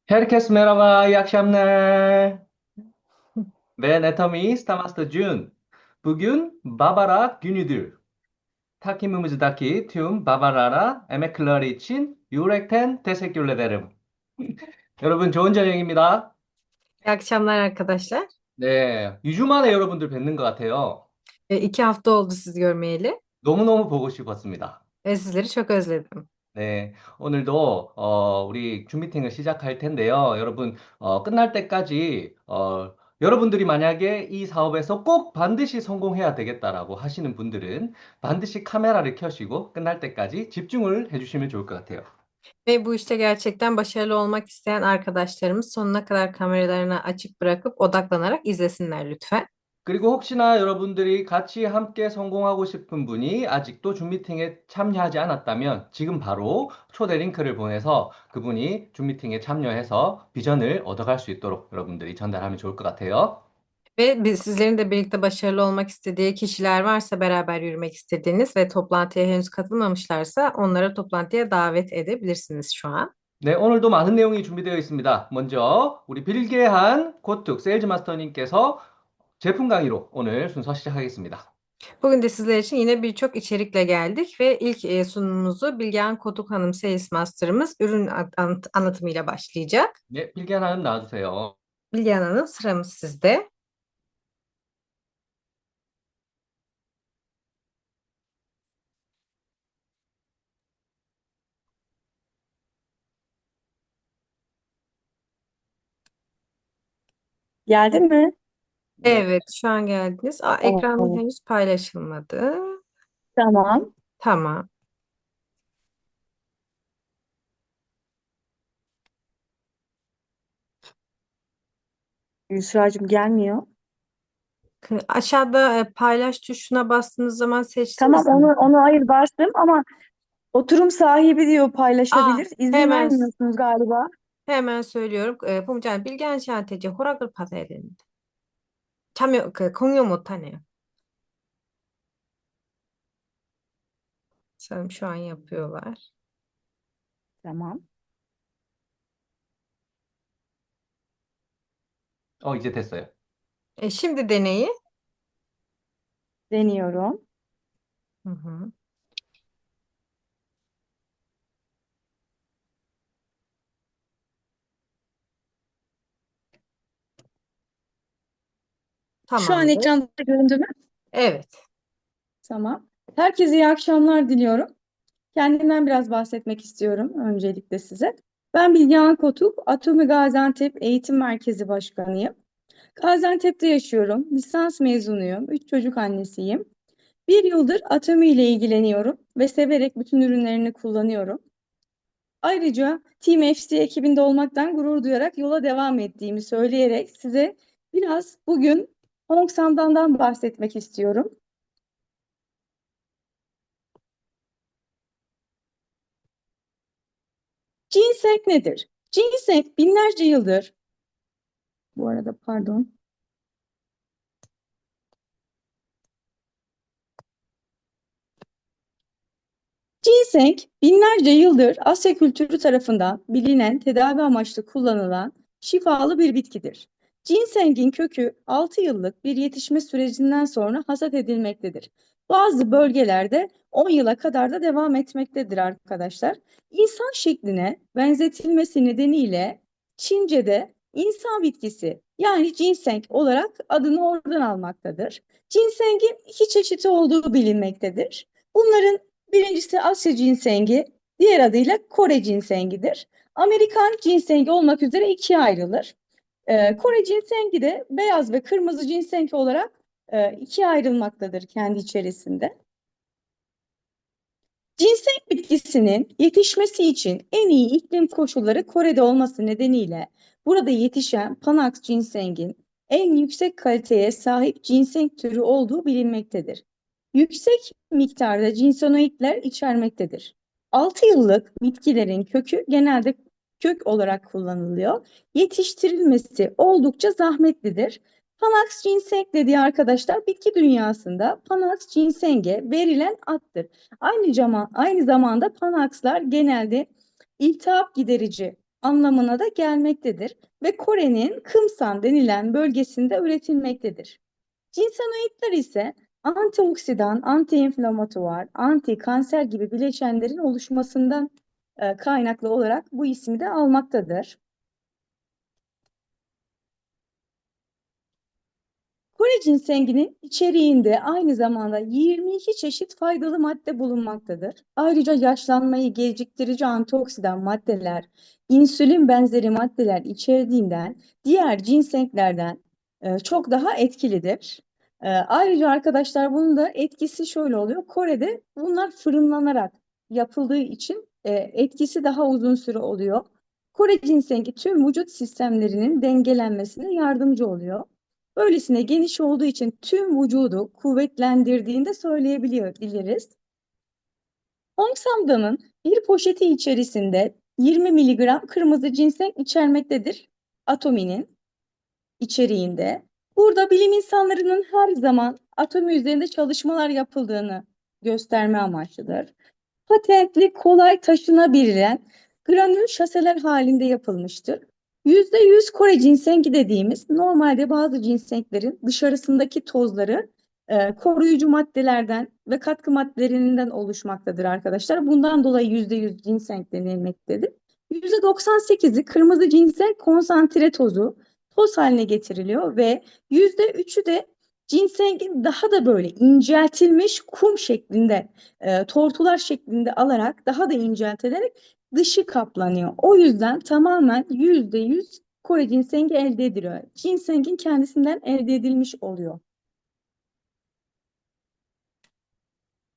Herkes merhaba, iyi akşamlar. Ben Atomy Stamasta Jun. Bugün Barbara günüdür. Takvimimizdeki tüm Barbara라 emekliler için yürekten teşekkür ederim. 여러분 좋은 저녁입니다. İyi akşamlar arkadaşlar. 네, 2주 만에 여러분들 뵙는 것 같아요. 2 hafta oldu sizi görmeyeli. 너무너무 보고 싶었습니다. Ve sizleri çok özledim. 네, 오늘도 우리 줌 미팅을 시작할 텐데요. 여러분 끝날 때까지 여러분들이 만약에 이 사업에서 꼭 반드시 성공해야 되겠다라고 하시는 분들은 반드시 카메라를 켜시고 끝날 때까지 집중을 해주시면 좋을 것 같아요. Ve bu işte gerçekten başarılı olmak isteyen arkadaşlarımız sonuna kadar kameralarını açık bırakıp odaklanarak izlesinler lütfen. 그리고 혹시나 여러분들이 같이 함께 성공하고 싶은 분이 아직도 줌 미팅에 참여하지 않았다면 지금 바로 초대 링크를 보내서 그분이 줌 미팅에 참여해서 비전을 얻어갈 수 있도록 여러분들이 전달하면 좋을 것 같아요. Sizlerin de birlikte başarılı olmak istediği kişiler varsa beraber yürümek istediğiniz ve toplantıya henüz katılmamışlarsa onlara toplantıya davet edebilirsiniz şu an. 네, 오늘도 많은 내용이 준비되어 있습니다. 먼저 우리 빌게한 고특 세일즈 마스터님께서 제품 강의로 오늘 순서 시작하겠습니다. Bugün de sizler için yine birçok içerikle geldik ve ilk sunumumuzu Bilgehan Kotuk Hanım Sales Master'ımız ürün anlatımıyla başlayacak. 네, 빌게한 하나 나와주세요. Bilgehan Hanım sıramız sizde. Geldin mi? 네, Evet, şu an geldiniz. Ekran Evet. henüz paylaşılmadı. Tamam. Tamam. Yusra'cığım gelmiyor. Aşağıda paylaş tuşuna bastığınız zaman Tamam seçtiniz mi? onu hayır bastım ama oturum sahibi diyor paylaşabilir. İzin Hemen vermiyorsunuz galiba. hemen söylüyorum. 본부장 빌게한 씨한테 이제 허락을 받아야 되는데 공유 못하네요. Sanırım şu an yapıyorlar. Tamam. 이제 됐어요. Şimdi deneyi. Deniyorum. Hı hı. Şu an Tamamdır. ekranda göründü mü? Evet. Tamam. Herkese iyi akşamlar diliyorum. Kendimden biraz bahsetmek istiyorum öncelikle size. Ben Bilgehan Kotuk, Atomi Gaziantep Eğitim Merkezi Başkanıyım. Gaziantep'te yaşıyorum. Lisans mezunuyum. 3 çocuk annesiyim. 1 yıldır Atomi ile ilgileniyorum ve severek bütün ürünlerini kullanıyorum. Ayrıca Team FC ekibinde olmaktan gurur duyarak yola devam ettiğimi söyleyerek size biraz bugün Hongsan'dan bahsetmek istiyorum. Ginseng nedir? Ginseng binlerce yıldır, bu arada pardon, Ginseng binlerce yıldır Asya kültürü tarafından bilinen, tedavi amaçlı kullanılan şifalı bir bitkidir. Ginsengin kökü 6 yıllık bir yetişme sürecinden sonra hasat edilmektedir. Bazı bölgelerde 10 yıla kadar da devam etmektedir arkadaşlar. İnsan şekline benzetilmesi nedeniyle Çince'de insan bitkisi yani ginseng olarak adını oradan almaktadır. Ginsengin 2 çeşidi olduğu bilinmektedir. Bunların birincisi Asya cinsengi, diğer adıyla Kore cinsengidir. Amerikan cinsengi olmak üzere ikiye ayrılır. Kore cinsengi de beyaz ve kırmızı cinsengi olarak ikiye ayrılmaktadır kendi içerisinde. Ginseng bitkisinin yetişmesi için en iyi iklim koşulları Kore'de olması nedeniyle burada yetişen Panax ginsengin en yüksek kaliteye sahip ginseng türü olduğu bilinmektedir. Yüksek miktarda ginsenoidler içermektedir. 6 yıllık bitkilerin kökü genelde kök olarak kullanılıyor. Yetiştirilmesi oldukça zahmetlidir. Panax ginseng dediği arkadaşlar bitki dünyasında Panax ginsenge verilen addır. Aynı zamanda Panax'lar genelde iltihap giderici anlamına da gelmektedir ve Kore'nin Kımsan denilen bölgesinde üretilmektedir. Ginsenoidler ise antioksidan, antiinflamatuar, antikanser gibi bileşenlerin oluşmasından kaynaklı olarak bu ismi de almaktadır. Kore ginsenginin içeriğinde aynı zamanda 22 çeşit faydalı madde bulunmaktadır. Ayrıca yaşlanmayı geciktirici antioksidan maddeler, insülin benzeri maddeler içerdiğinden diğer ginsenglerden çok daha etkilidir. Ayrıca arkadaşlar bunun da etkisi şöyle oluyor. Kore'de bunlar fırınlanarak yapıldığı için etkisi daha uzun süre oluyor. Kore ginsengi tüm vücut sistemlerinin dengelenmesine yardımcı oluyor. Böylesine geniş olduğu için tüm vücudu kuvvetlendirdiğini de söyleyebiliriz. Homsamdanın bir poşeti içerisinde 20 miligram kırmızı ginseng içermektedir atominin içeriğinde. Burada bilim insanlarının her zaman atomi üzerinde çalışmalar yapıldığını gösterme amaçlıdır. Patentli, kolay taşınabilen granül şaseler halinde yapılmıştır. %100 Kore ginsengi dediğimiz normalde bazı ginsenglerin dışarısındaki tozları koruyucu maddelerden ve katkı maddelerinden oluşmaktadır arkadaşlar. Bundan dolayı %100 ginseng denilmektedir. %98'i kırmızı ginseng konsantre tozu toz haline getiriliyor ve %3'ü de ginsengin daha da böyle inceltilmiş kum şeklinde, tortular şeklinde alarak daha da inceltilerek dışı kaplanıyor. O yüzden tamamen %100 Kore ginsengi elde ediliyor. Ginsengin kendisinden elde edilmiş oluyor.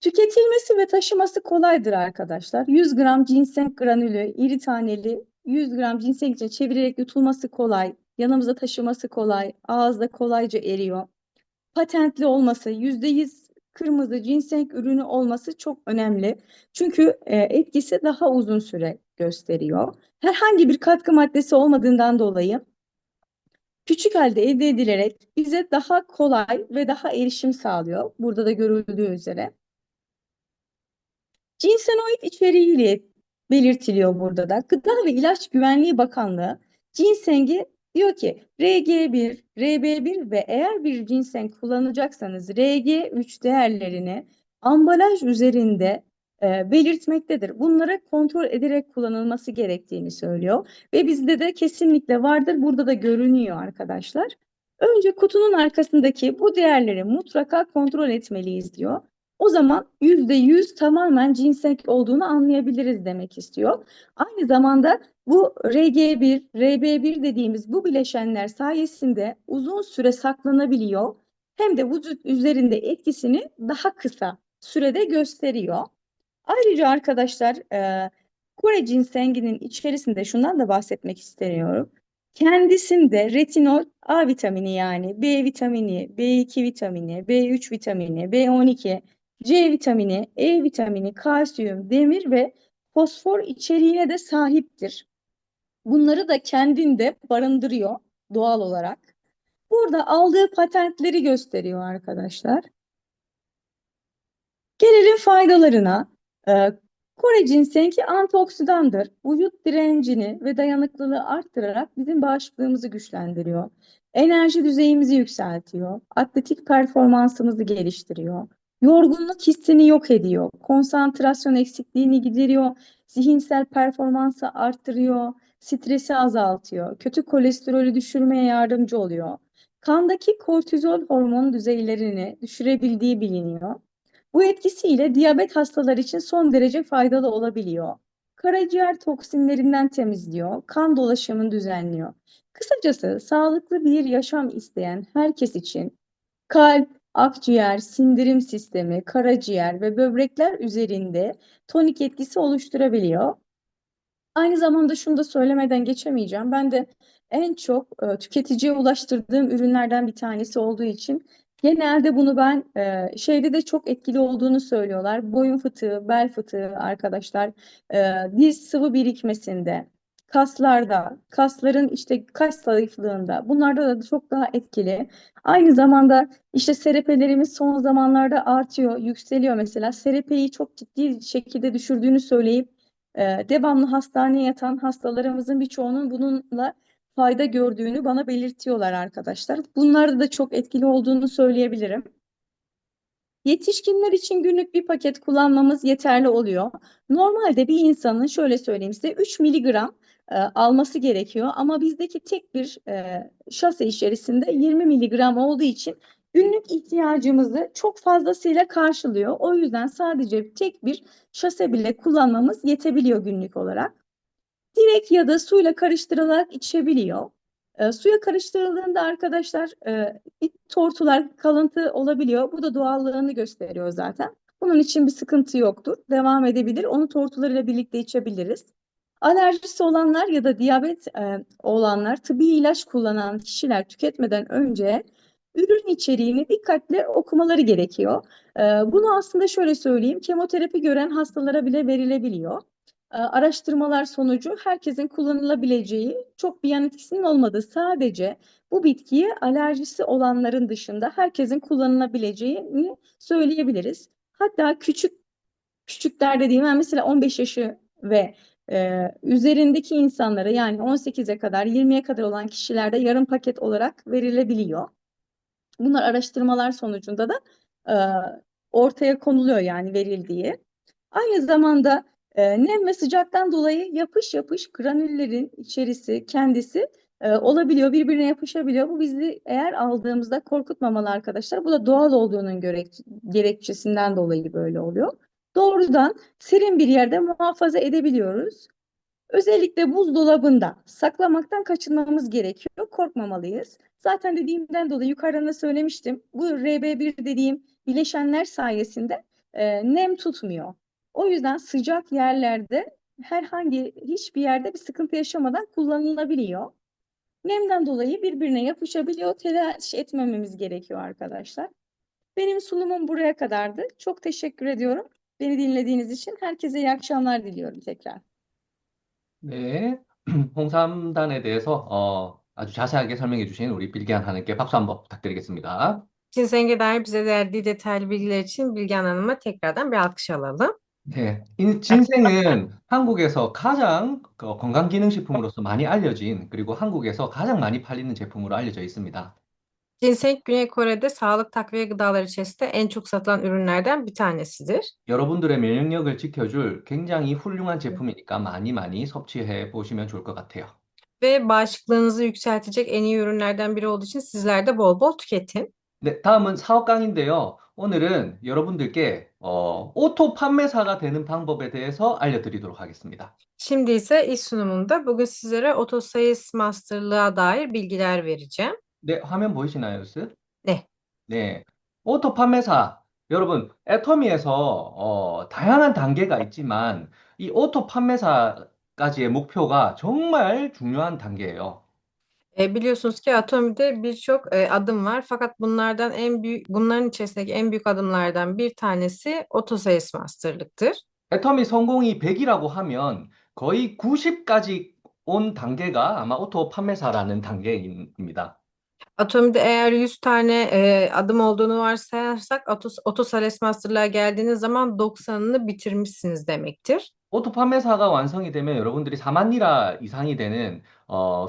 Tüketilmesi ve taşıması kolaydır arkadaşlar. 100 gram ginseng granülü, iri taneli, 100 gram ginseng için çevirerek yutulması kolay, yanımıza taşıması kolay, ağızda kolayca eriyor. Patentli olması, %100 kırmızı ginseng ürünü olması çok önemli. Çünkü etkisi daha uzun süre gösteriyor. Herhangi bir katkı maddesi olmadığından dolayı küçük halde elde edilerek bize daha kolay ve daha erişim sağlıyor. Burada da görüldüğü üzere. Cinsenoid içeriğiyle belirtiliyor burada da. Gıda ve İlaç Güvenliği Bakanlığı ginsengi diyor ki RG1, RB1 ve eğer bir ginseng kullanacaksanız RG3 değerlerini ambalaj üzerinde belirtmektedir. Bunlara kontrol ederek kullanılması gerektiğini söylüyor ve bizde de kesinlikle vardır. Burada da görünüyor arkadaşlar. Önce kutunun arkasındaki bu değerleri mutlaka kontrol etmeliyiz diyor. O zaman %100 tamamen ginseng olduğunu anlayabiliriz demek istiyor. Aynı zamanda bu RG1, RB1 dediğimiz bu bileşenler sayesinde uzun süre saklanabiliyor. Hem de vücut üzerinde etkisini daha kısa sürede gösteriyor. Ayrıca arkadaşlar Kore ginsenginin içerisinde şundan da bahsetmek istiyorum. Kendisinde retinol, A vitamini yani B vitamini, B2 vitamini, B3 vitamini, B12, C vitamini, E vitamini, kalsiyum, demir ve fosfor içeriğine de sahiptir. Bunları da kendinde barındırıyor doğal olarak. Burada aldığı patentleri gösteriyor arkadaşlar. Gelelim faydalarına. Kore ginsengi antioksidandır. Vücut direncini ve dayanıklılığı arttırarak bizim bağışıklığımızı güçlendiriyor. Enerji düzeyimizi yükseltiyor. Atletik performansımızı geliştiriyor. Yorgunluk hissini yok ediyor. Konsantrasyon eksikliğini gideriyor. Zihinsel performansı arttırıyor. Stresi azaltıyor. Kötü kolesterolü düşürmeye yardımcı oluyor. Kandaki kortizol hormon düzeylerini düşürebildiği biliniyor. Bu etkisiyle diyabet hastaları için son derece faydalı olabiliyor. Karaciğer toksinlerinden temizliyor, kan dolaşımını düzenliyor. Kısacası sağlıklı bir yaşam isteyen herkes için kalp, akciğer, sindirim sistemi, karaciğer ve böbrekler üzerinde tonik etkisi oluşturabiliyor. Aynı zamanda şunu da söylemeden geçemeyeceğim. Ben de en çok tüketiciye ulaştırdığım ürünlerden bir tanesi olduğu için genelde bunu ben şeyde de çok etkili olduğunu söylüyorlar. Boyun fıtığı, bel fıtığı arkadaşlar, diz sıvı birikmesinde, kaslarda, kasların işte kas zayıflığında bunlarda da çok daha etkili. Aynı zamanda işte SRP'lerimiz son zamanlarda artıyor, yükseliyor mesela. SRP'yi çok ciddi şekilde düşürdüğünü söyleyip Devamlı hastaneye yatan hastalarımızın birçoğunun bununla fayda gördüğünü bana belirtiyorlar arkadaşlar. Bunlarda da çok etkili olduğunu söyleyebilirim. Yetişkinler için günlük bir paket kullanmamız yeterli oluyor. Normalde bir insanın şöyle söyleyeyim size 3 miligram alması gerekiyor ama bizdeki tek bir şase içerisinde 20 miligram olduğu için günlük ihtiyacımızı çok fazlasıyla karşılıyor. O yüzden sadece tek bir şase bile kullanmamız yetebiliyor günlük olarak. Direkt ya da suyla karıştırılarak içebiliyor. Suya karıştırıldığında arkadaşlar bir tortular, kalıntı olabiliyor. Bu da doğallığını gösteriyor zaten. Bunun için bir sıkıntı yoktur. Devam edebilir. Onu tortularıyla birlikte içebiliriz. Alerjisi olanlar ya da diyabet olanlar, tıbbi ilaç kullanan kişiler tüketmeden önce ürün içeriğini dikkatle okumaları gerekiyor. Bunu aslında şöyle söyleyeyim, kemoterapi gören hastalara bile verilebiliyor. Araştırmalar sonucu herkesin kullanılabileceği, çok bir yan etkisinin olmadığı, sadece bu bitkiye alerjisi olanların dışında herkesin kullanılabileceğini söyleyebiliriz. Hatta küçükler dediğim ben mesela 15 yaşı ve üzerindeki insanlara, yani 18'e kadar 20'ye kadar olan kişilerde yarım paket olarak verilebiliyor. Bunlar araştırmalar sonucunda da e, ortaya konuluyor, yani verildiği. Aynı zamanda nem ve sıcaktan dolayı yapış yapış granüllerin içerisi kendisi olabiliyor, birbirine yapışabiliyor. Bu bizi eğer aldığımızda korkutmamalı arkadaşlar. Bu da doğal olduğunun gerekçesinden dolayı böyle oluyor. Doğrudan serin bir yerde muhafaza edebiliyoruz. Özellikle buzdolabında saklamaktan kaçınmamız gerekiyor. Korkmamalıyız. Zaten dediğimden dolayı yukarıdan da söylemiştim. Bu RB1 dediğim bileşenler sayesinde nem tutmuyor. O yüzden sıcak yerlerde herhangi hiçbir yerde bir sıkıntı yaşamadan kullanılabiliyor. Nemden dolayı birbirine yapışabiliyor. Telaş etmememiz gerekiyor arkadaşlar. Benim sunumum buraya kadardı. Çok teşekkür ediyorum. Beni dinlediğiniz için herkese iyi akşamlar diliyorum tekrar. 네, 홍삼단에 대해서 아주 자세하게 설명해 주신 우리 빌기한 하나님께 박수 한번 부탁드리겠습니다. Ginseng'e dair bize verdiği detaylı bilgiler için Bilgehan Hanım'a tekrardan bir alkış alalım. 네, 진생은 한국에서 가장 건강기능식품으로서 많이 알려진 그리고 한국에서 가장 많이 팔리는 제품으로 알려져 있습니다. Ginseng Güney Kore'de sağlık takviye gıdaları içerisinde en çok satılan ürünlerden bir tanesidir. 여러분들의 면역력을 지켜줄 굉장히 훌륭한 제품이니까 많이 많이 섭취해 보시면 좋을 것 같아요. Ve bağışıklığınızı yükseltecek en iyi ürünlerden biri olduğu için sizler de bol bol tüketin. 네, 다음은 사업 강의인데요. 오늘은 여러분들께 오토 판매사가 되는 방법에 대해서 알려드리도록 하겠습니다. Şimdi ise iş sunumunda bugün sizlere Auto Sales Master'lığa dair bilgiler vereceğim. 네, 화면 보이시나요, 유스? Ne? 네, 오토 판매사. 여러분, 애터미에서 다양한 단계가 있지만 이 오토 판매사까지의 목표가 정말 중요한 단계예요. Biliyorsunuz ki Atomi'de birçok adım var. Fakat bunların içerisindeki en büyük adımlardan bir tanesi Auto Sales Master'lıktır. 애터미 성공이 100이라고 하면 거의 90까지 온 단계가 아마 오토 판매사라는 단계입니다. Atomi'de eğer 100 tane adım olduğunu varsayarsak Auto Sales Master'lığa geldiğiniz zaman 90'ını bitirmişsiniz demektir. 오토 판매사가 완성이 되면 여러분들이 4만 리라 이상이 되는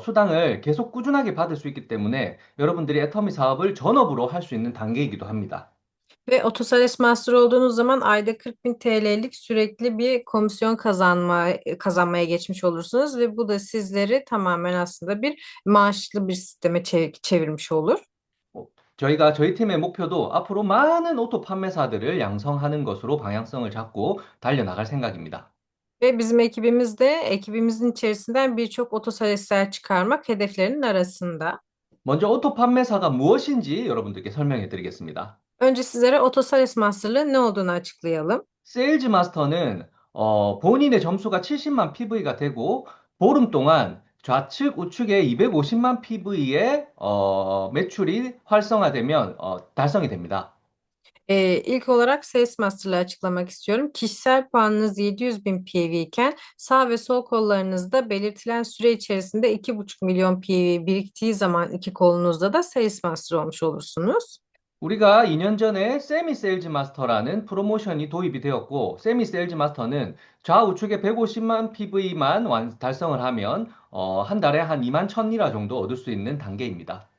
수당을 계속 꾸준하게 받을 수 있기 때문에 여러분들이 애터미 사업을 전업으로 할 수 있는 단계이기도 합니다. Ve Otosales Master olduğunuz zaman ayda 40 bin TL'lik sürekli bir komisyon kazanmaya geçmiş olursunuz ve bu da sizleri tamamen aslında bir maaşlı bir sisteme çevirmiş olur. 저희 팀의 목표도 앞으로 많은 오토 판매사들을 양성하는 것으로 방향성을 잡고 달려나갈 생각입니다. Ve bizim ekibimizin içerisinden birçok otosalesler çıkarmak hedeflerinin arasında. 먼저 오토 판매사가 무엇인지 여러분들께 설명해 드리겠습니다. Önce sizlere Otosales Master'lığın ne olduğunu açıklayalım. 세일즈 마스터는 본인의 점수가 70만 PV가 되고 보름 동안 좌측 우측에 250만 PV의 매출이 활성화되면 달성이 됩니다. İlk olarak Sales Master'lığı açıklamak istiyorum. Kişisel puanınız 700 bin PV iken sağ ve sol kollarınızda belirtilen süre içerisinde 2,5 milyon PV biriktiği zaman iki kolunuzda da Sales Master olmuş olursunuz. 우리가 2년 전에 세미 세일즈 마스터라는 프로모션이 도입이 되었고, 세미 세일즈 마스터는 좌우측에 150만 PV만 달성을 하면 한 달에 한 2만 1000리라 정도 얻을 수 있는 단계입니다.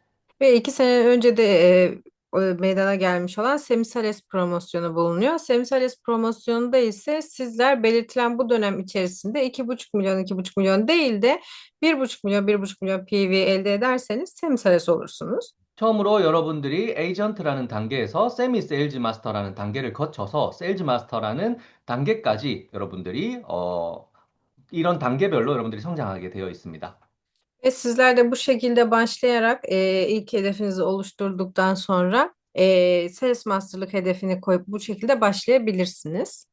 Ve 2 sene önce de meydana gelmiş olan Semsales promosyonu bulunuyor. Semsales promosyonunda ise sizler belirtilen bu dönem içerisinde 2,5 milyon, 2,5 milyon değil de 1,5 milyon, 1,5 milyon PV elde ederseniz Semsales olursunuz. 처음으로 여러분들이 에이전트라는 단계에서 세미 세일즈 마스터라는 단계를 거쳐서 세일즈 마스터라는 단계까지 여러분들이 이런 단계별로 여러분들이 성장하게 되어 있습니다. Ve sizler de bu şekilde başlayarak ilk hedefinizi oluşturduktan sonra Sales Master'lık hedefini koyup bu şekilde başlayabilirsiniz.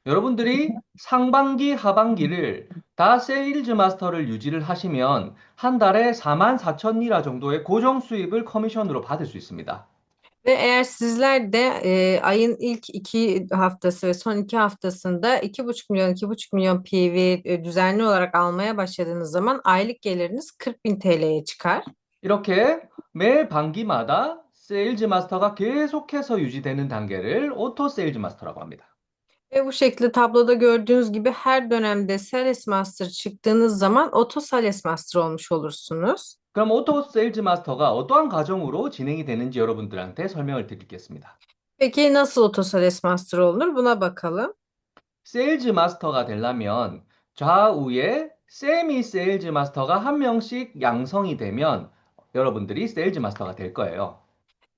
여러분들이 상반기, 하반기를 다 세일즈 마스터를 유지를 하시면 한 달에 4만 4천 리라 정도의 고정 수입을 커미션으로 받을 수 있습니다. Ve eğer sizler de ayın ilk 2 haftası ve son 2 haftasında 2,5 milyon, 2,5 milyon PV düzenli olarak almaya başladığınız zaman aylık geliriniz 40 bin TL'ye çıkar. 이렇게 매 반기마다 세일즈 마스터가 계속해서 유지되는 단계를 오토 세일즈 마스터라고 합니다. Ve bu şekilde tabloda gördüğünüz gibi her dönemde Sales Master çıktığınız zaman Auto Sales Master olmuş olursunuz. 그럼 오토 세일즈 마스터가 어떠한 과정으로 진행이 되는지 여러분들한테 설명을 드리겠습니다. Peki nasıl Auto Sales Master olunur? Buna bakalım. 세일즈 마스터가 되려면 좌우에 세미 세일즈 마스터가 한 명씩 양성이 되면 여러분들이 세일즈 마스터가 될 거예요.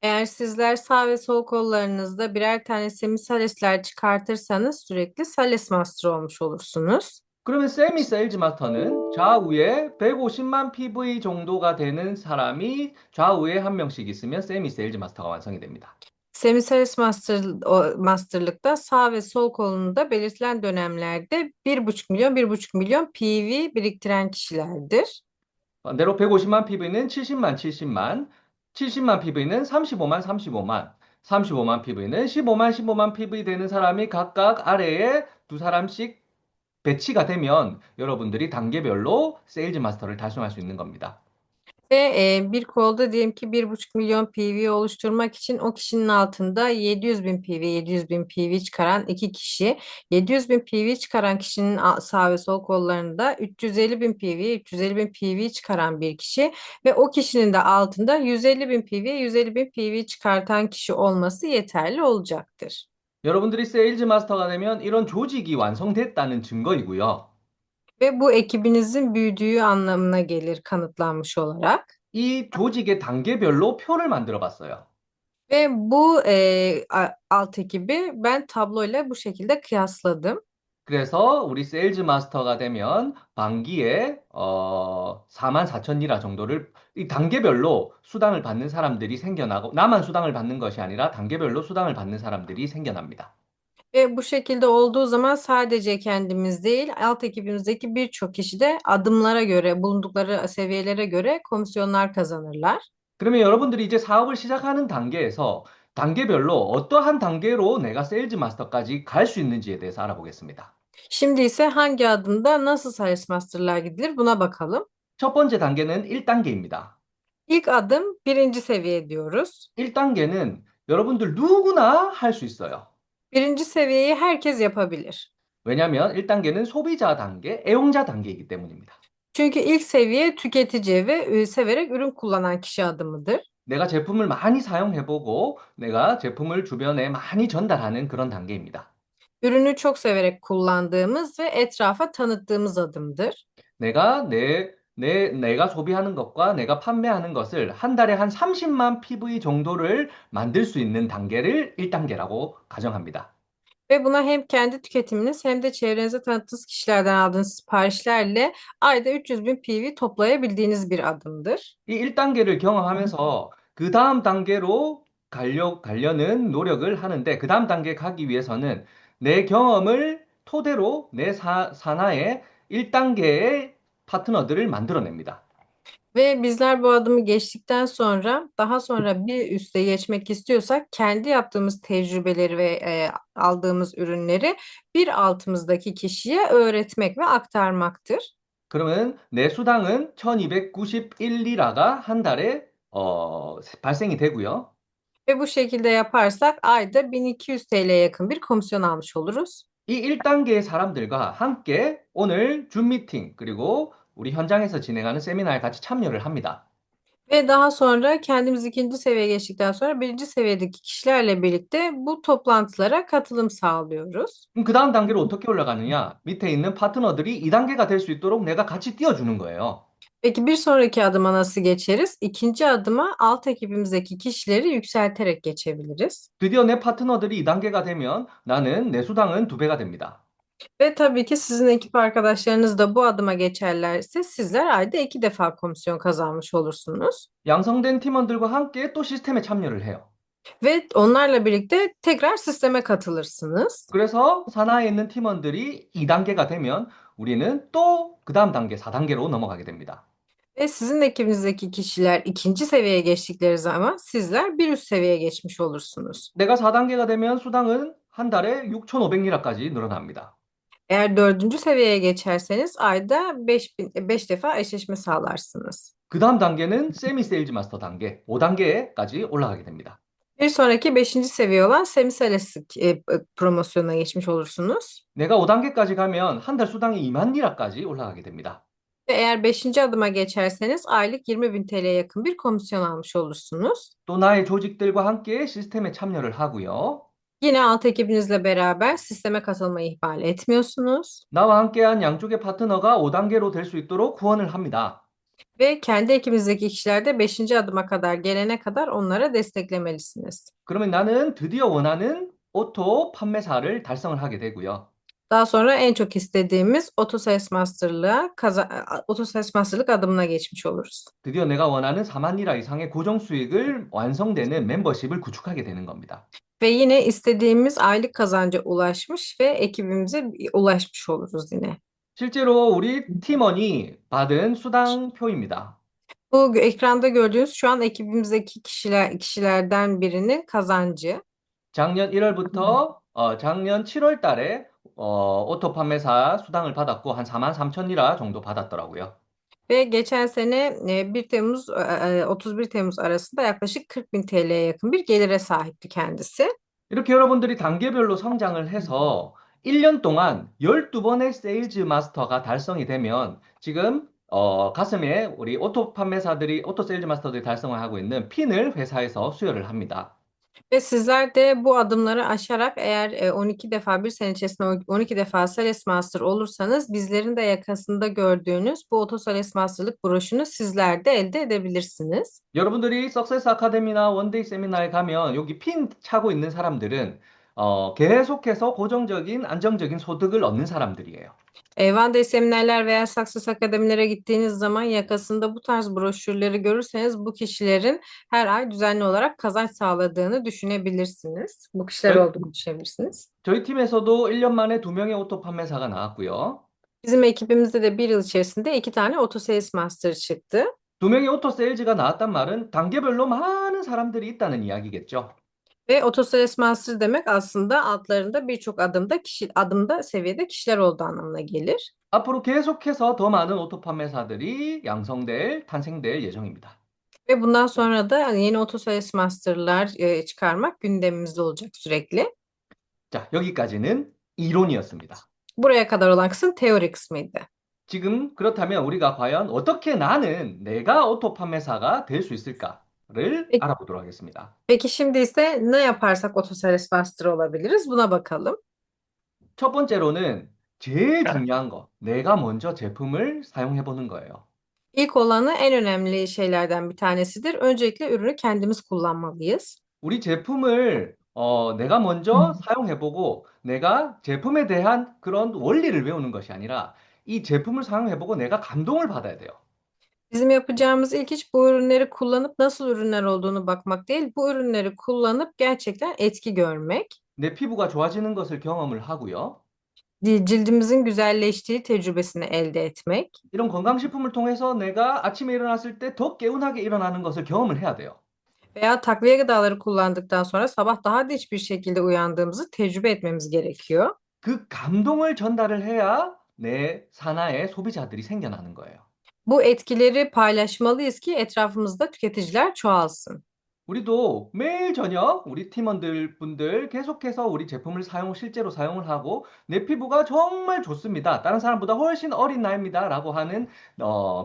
Eğer sizler sağ ve sol kollarınızda birer tane semisalesler çıkartırsanız sürekli Sales Master olmuş olursunuz. 그러면 세미 세일즈 마스터는 좌우에 150만 PV 정도가 되는 사람이 좌우에 한 명씩 있으면 세미 세일즈 마스터가 완성이 됩니다. Semisalis Master'lıkta sağ ve sol kolunda belirtilen dönemlerde 1,5 milyon, 1,5 milyon PV biriktiren kişilerdir. 반대로 150만 PV는 70만 70만, 70만 PV는 35만 35만, 35만 PV는 15만 15만 PV 되는 사람이 각각 아래에 두 사람씩 배치가 되면 여러분들이 단계별로 세일즈 마스터를 달성할 수 있는 겁니다. Ve bir kolda diyelim ki 1,5 milyon PV oluşturmak için o kişinin altında 700 bin PV, 700 bin PV çıkaran 2 kişi, 700 bin PV çıkaran kişinin sağ ve sol kollarında 350 bin PV, 350 bin PV çıkaran bir kişi ve o kişinin de altında 150 bin PV, 150 bin PV çıkartan kişi olması yeterli olacaktır. 여러분들이 세일즈 마스터가 되면 이런 조직이 완성됐다는 증거이고요. Ve bu ekibinizin büyüdüğü anlamına gelir kanıtlanmış olarak. 이 조직의 단계별로 표를 만들어 봤어요. Ve bu alt ekibi ben tabloyla bu şekilde kıyasladım. 그래서 우리 세일즈 마스터가 되면 반기에 4만 4천 리라 정도를 이 단계별로 수당을 받는 사람들이 생겨나고 나만 수당을 받는 것이 아니라 단계별로 수당을 받는 사람들이 생겨납니다. Ve bu şekilde olduğu zaman sadece kendimiz değil, alt ekibimizdeki birçok kişi de adımlara göre, bulundukları seviyelere göre komisyonlar kazanırlar. 그러면 여러분들이 이제 사업을 시작하는 단계에서 단계별로 어떠한 단계로 내가 세일즈 마스터까지 갈 수 있는지에 대해서 알아보겠습니다. Şimdi ise hangi adımda nasıl Sales Master'lığa gidilir buna bakalım. 첫 번째 단계는 1단계입니다. İlk adım birinci seviye diyoruz. 1단계는 여러분들 누구나 할 수 있어요. Birinci seviyeyi herkes yapabilir. 왜냐하면 1단계는 소비자 단계, 애용자 단계이기 때문입니다. Çünkü ilk seviye tüketici ve severek ürün kullanan kişi adımıdır. 내가 제품을 많이 사용해보고 내가 제품을 주변에 많이 전달하는 그런 단계입니다. Ürünü çok severek kullandığımız ve etrafa tanıttığımız adımdır. 내가 소비하는 것과 내가 판매하는 것을 한 달에 한 30만 PV 정도를 만들 수 있는 단계를 1단계라고 가정합니다. Ve buna hem kendi tüketiminiz hem de çevrenize tanıttığınız kişilerden aldığınız siparişlerle ayda 300 bin PV toplayabildiğiniz bir adımdır. 이 1단계를 경험하면서 그 다음 단계로 가려는 노력을 하는데 그 다음 단계 가기 위해서는 내 경험을 토대로 내 산하에 1단계의 파트너들을 만들어냅니다. Ve bizler bu adımı geçtikten sonra daha sonra bir üste geçmek istiyorsak kendi yaptığımız tecrübeleri ve aldığımız ürünleri bir altımızdaki kişiye öğretmek ve aktarmaktır. 그러면 내 수당은 1291리라가 한 달에 발생이 되고요. Ve bu şekilde yaparsak ayda 1200 TL'ye yakın bir komisyon almış oluruz. 이 1단계의 사람들과 함께 오늘 줌 미팅 그리고 우리 현장에서 진행하는 세미나에 같이 참여를 합니다. Ve daha sonra kendimiz ikinci seviyeye geçtikten sonra birinci seviyedeki kişilerle birlikte bu toplantılara katılım sağlıyoruz. 그럼 그 다음 단계로 어떻게 올라가느냐? 밑에 있는 파트너들이 2단계가 될 수 있도록 내가 같이 띄워주는 거예요. Peki bir sonraki adıma nasıl geçeriz? İkinci adıma alt ekibimizdeki kişileri yükselterek geçebiliriz. 드디어 내 파트너들이 2단계가 되면 나는 내 수당은 2배가 됩니다. Ve tabii ki sizin ekip arkadaşlarınız da bu adıma geçerlerse sizler ayda 2 defa komisyon kazanmış olursunuz. 양성된 팀원들과 함께 또 시스템에 참여를 해요. Ve onlarla birlikte tekrar sisteme katılırsınız. 그래서 산하에 있는 팀원들이 2단계가 되면 우리는 또 그 다음 단계 4단계로 넘어가게 됩니다. Ve sizin ekibinizdeki kişiler ikinci seviyeye geçtikleri zaman sizler bir üst seviyeye geçmiş olursunuz. 내가 4단계가 되면 수당은 한 달에 6,500리라까지 늘어납니다. Eğer dördüncü seviyeye geçerseniz ayda 5 defa eşleşme sağlarsınız. 그 다음 단계는 세미 세일즈 마스터 단계 5단계까지 올라가게 됩니다. Bir sonraki beşinci seviye olan semisaleslik promosyonuna geçmiş olursunuz. 내가 5단계까지 가면 한 달 수당이 2만 리라까지 올라가게 됩니다. Ve eğer beşinci adıma geçerseniz aylık 20.000 TL'ye yakın bir komisyon almış olursunuz. 또 나의 조직들과 함께 시스템에 참여를 하고요. Yine alt ekibinizle beraber sisteme katılmayı ihmal etmiyorsunuz. 나와 함께한 양쪽의 파트너가 5단계로 될 수 있도록 후원을 합니다. Ve kendi ekibinizdeki kişiler de beşinci adıma kadar gelene kadar onlara desteklemelisiniz. 그러면 나는 드디어 원하는 오토 판매사를 달성을 하게 되고요. Daha sonra en çok istediğimiz Otosales Master'lık adımına geçmiş oluruz. 드디어 내가 원하는 4만 리라 이상의 고정 수익을 완성되는 멤버십을 구축하게 되는 겁니다. Ve yine istediğimiz aylık kazanca ulaşmış ve ekibimize ulaşmış oluruz yine. 실제로 우리 팀원이 받은 수당표입니다. Bu ekranda gördüğünüz şu an ekibimizdeki kişilerden birinin kazancı. 작년 1월부터 작년 7월 달에 오토 판매사 수당을 받았고 한 4만 3천 리라 정도 받았더라고요. Ve geçen sene 1 Temmuz 31 Temmuz arasında yaklaşık 40.000 TL'ye yakın bir gelire sahipti kendisi. 이렇게 여러분들이 단계별로 성장을 해서 1년 동안 12번의 세일즈 마스터가 달성이 되면 지금 가슴에 우리 오토 판매사들이 오토 세일즈 마스터들이 달성을 하고 있는 핀을 회사에서 수여를 합니다. Ve sizler de bu adımları aşarak eğer 12 defa bir sene içerisinde 12 defa Sales Master olursanız bizlerin de yakasında gördüğünüz bu Auto Sales Master'lık broşürünü sizler de elde edebilirsiniz. 여러분들이 석세스 아카데미나 원데이 세미나에 가면 여기 핀 차고 있는 사람들은 계속해서 고정적인 안정적인 소득을 얻는 사람들이에요. Van Day seminerler veya Success Akademilere gittiğiniz zaman yakasında bu tarz broşürleri görürseniz bu kişilerin her ay düzenli olarak kazanç sağladığını düşünebilirsiniz. Bu kişiler 저희, olduğunu düşünebilirsiniz. 저희 팀에서도 1년 만에 2명의 오토 판매사가 나왔고요. Bizim ekibimizde de bir yıl içerisinde 2 tane Auto Sales Master çıktı. 2명의 오토 세일즈가 나왔단 말은 단계별로 많은 사람들이 있다는 이야기겠죠. Ve Autosales Master demek aslında altlarında birçok adımda seviyede kişiler olduğu anlamına gelir. 앞으로 계속해서 더 많은 오토 판매사들이 양성될, 탄생될 예정입니다. Ve bundan sonra da yeni Autosales Master'lar çıkarmak gündemimizde olacak sürekli. 자, 여기까지는 이론이었습니다. Buraya kadar olan kısım teori kısmıydı. 지금 그렇다면 우리가 과연 어떻게 나는 내가 오토 판매사가 될 수 있을까를 Peki, 알아보도록 하겠습니다. peki şimdi ise ne yaparsak Autosales Master olabiliriz? Buna bakalım. 첫 번째로는 제일 중요한 거, 내가 먼저 제품을 사용해 보는 거예요. İlk olanı en önemli şeylerden bir tanesidir. Öncelikle ürünü kendimiz kullanmalıyız. 우리 제품을 내가 먼저 사용해보고 내가 제품에 대한 그런 원리를 외우는 것이 아니라 이 제품을 사용해보고 내가 감동을 받아야 돼요. Bizim yapacağımız ilk iş bu ürünleri kullanıp nasıl ürünler olduğunu bakmak değil, bu ürünleri kullanıp gerçekten etki görmek, 내 피부가 좋아지는 것을 경험을 하고요. cildimizin güzelleştiği tecrübesini elde etmek 이런 건강식품을 통해서 내가 아침에 일어났을 때 더 개운하게 일어나는 것을 경험을 해야 돼요. veya takviye gıdaları kullandıktan sonra sabah daha dinç bir şekilde uyandığımızı tecrübe etmemiz gerekiyor. 그 감동을 전달을 해야 내 산하에 소비자들이 생겨나는 거예요. Bu etkileri paylaşmalıyız ki etrafımızda tüketiciler çoğalsın. 우리도 매일 저녁 우리 팀원들 분들 계속해서 우리 제품을 실제로 사용을 하고 내 pi부가 정말 좋습니다. 다른 사람보다 훨씬 어린 나이입니다. 라고 하는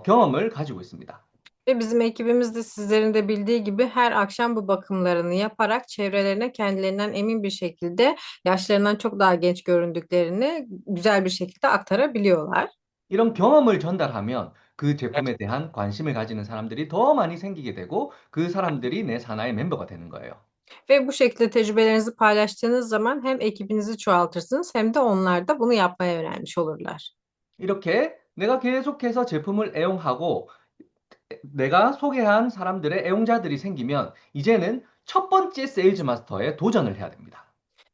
경험을 가지고 있습니다. Ve bizim ekibimiz de sizlerin de bildiği gibi her akşam bu bakımlarını yaparak çevrelerine kendilerinden emin bir şekilde yaşlarından çok daha genç göründüklerini güzel bir şekilde aktarabiliyorlar. 이런 경험을 전달하면 그 제품에 대한 관심을 가지는 사람들이 더 많이 생기게 되고 그 사람들이 내 산하의 멤버가 되는 거예요. Ve bu şekilde tecrübelerinizi paylaştığınız zaman hem ekibinizi çoğaltırsınız hem de onlar da bunu yapmaya yönelmiş olurlar. 이렇게 내가 계속해서 제품을 애용하고 내가 소개한 사람들의 애용자들이 생기면 이제는 첫 번째 세일즈 마스터에 도전을 해야 됩니다.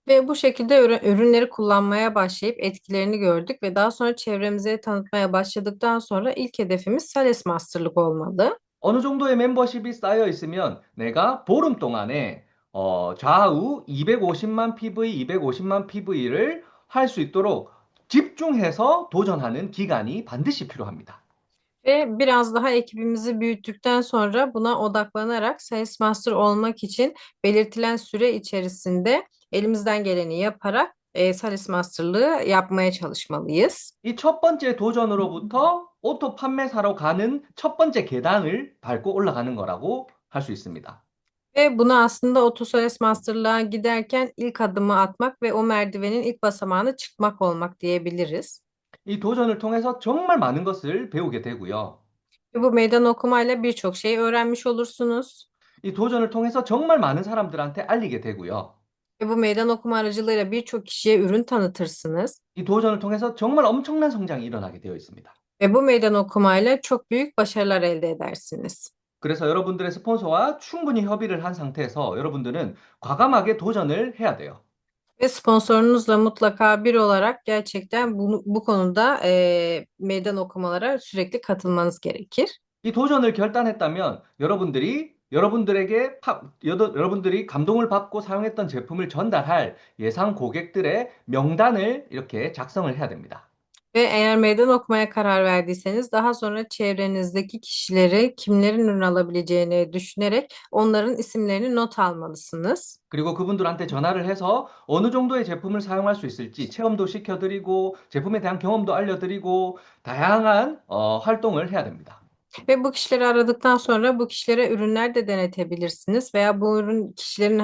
Ve bu şekilde ürünleri kullanmaya başlayıp etkilerini gördük ve daha sonra çevremize tanıtmaya başladıktan sonra ilk hedefimiz Sales Master'lık olmalı. 어느 정도의 멤버십이 쌓여 있으면 내가 보름 동안에 좌우 250만 PV, 250만 PV를 할 수 있도록 집중해서 도전하는 기간이 반드시 필요합니다. Ve biraz daha ekibimizi büyüttükten sonra buna odaklanarak Sales Master olmak için belirtilen süre içerisinde elimizden geleni yaparak Sales Master'lığı yapmaya çalışmalıyız. 이 첫 번째 도전으로부터 오토 판매사로 가는 첫 번째 계단을 밟고 올라가는 거라고 할 수 있습니다. Ve bunu aslında Sales Master'lığa giderken ilk adımı atmak ve o merdivenin ilk basamağını çıkmak olmak diyebiliriz. 이 도전을 통해서 정말 많은 것을 배우게 되고요. Ve bu meydan okumayla birçok şey öğrenmiş olursunuz. 이 도전을 통해서 정말 많은 사람들한테 알리게 되고요. Ve bu meydan okuma aracılığıyla birçok kişiye ürün tanıtırsınız. 이 도전을 통해서 정말 엄청난 성장이 일어나게 되어 있습니다. Ve bu meydan okumayla çok büyük başarılar elde edersiniz. 그래서 여러분들의 스폰서와 충분히 협의를 한 상태에서 여러분들은 과감하게 도전을 해야 돼요. Ve sponsorunuzla mutlaka bir olarak gerçekten bu konuda meydan okumalara sürekli katılmanız gerekir. 이 도전을 결단했다면 여러분들이 감동을 받고 사용했던 제품을 전달할 예상 고객들의 명단을 이렇게 작성을 해야 됩니다. Ve eğer meydan okumaya karar verdiyseniz daha sonra çevrenizdeki kişileri kimlerin ürün alabileceğini düşünerek onların isimlerini not almalısınız. 그리고 그분들한테 전화를 해서 어느 정도의 제품을 사용할 수 있을지 체험도 시켜드리고 제품에 대한 경험도 알려드리고 다양한 활동을 해야 됩니다. Ve bu kişileri aradıktan sonra bu kişilere ürünler de denetebilirsiniz veya bu ürün kişilerin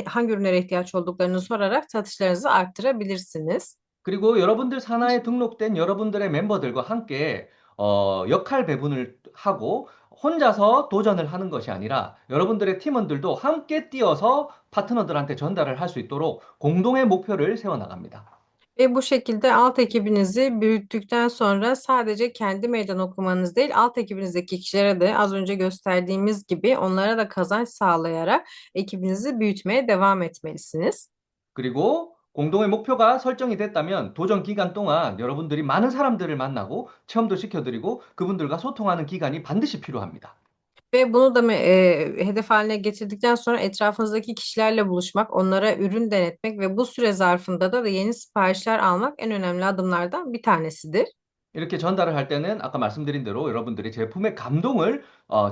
hangi ürünlere ihtiyaç olduklarını sorarak satışlarınızı arttırabilirsiniz. 그리고 여러분들 산하에 등록된 여러분들의 멤버들과 함께 역할 배분을 하고 혼자서 도전을 하는 것이 아니라 여러분들의 팀원들도 함께 뛰어서 파트너들한테 전달을 할 수 있도록 공동의 목표를 세워나갑니다. Ve bu şekilde alt ekibinizi büyüttükten sonra sadece kendi meydan okumanız değil, alt ekibinizdeki kişilere de az önce gösterdiğimiz gibi onlara da kazanç sağlayarak ekibinizi büyütmeye devam etmelisiniz. 그리고 공동의 목표가 설정이 됐다면 도전 기간 동안 여러분들이 많은 사람들을 만나고 체험도 시켜드리고 그분들과 소통하는 기간이 반드시 필요합니다. Ve bunu da hedef haline getirdikten sonra etrafınızdaki kişilerle buluşmak, onlara ürün denetmek ve bu süre zarfında da yeni siparişler almak en önemli adımlardan bir tanesidir. 이렇게 전달을 할 때는 아까 말씀드린 대로 여러분들이 제품의 감동을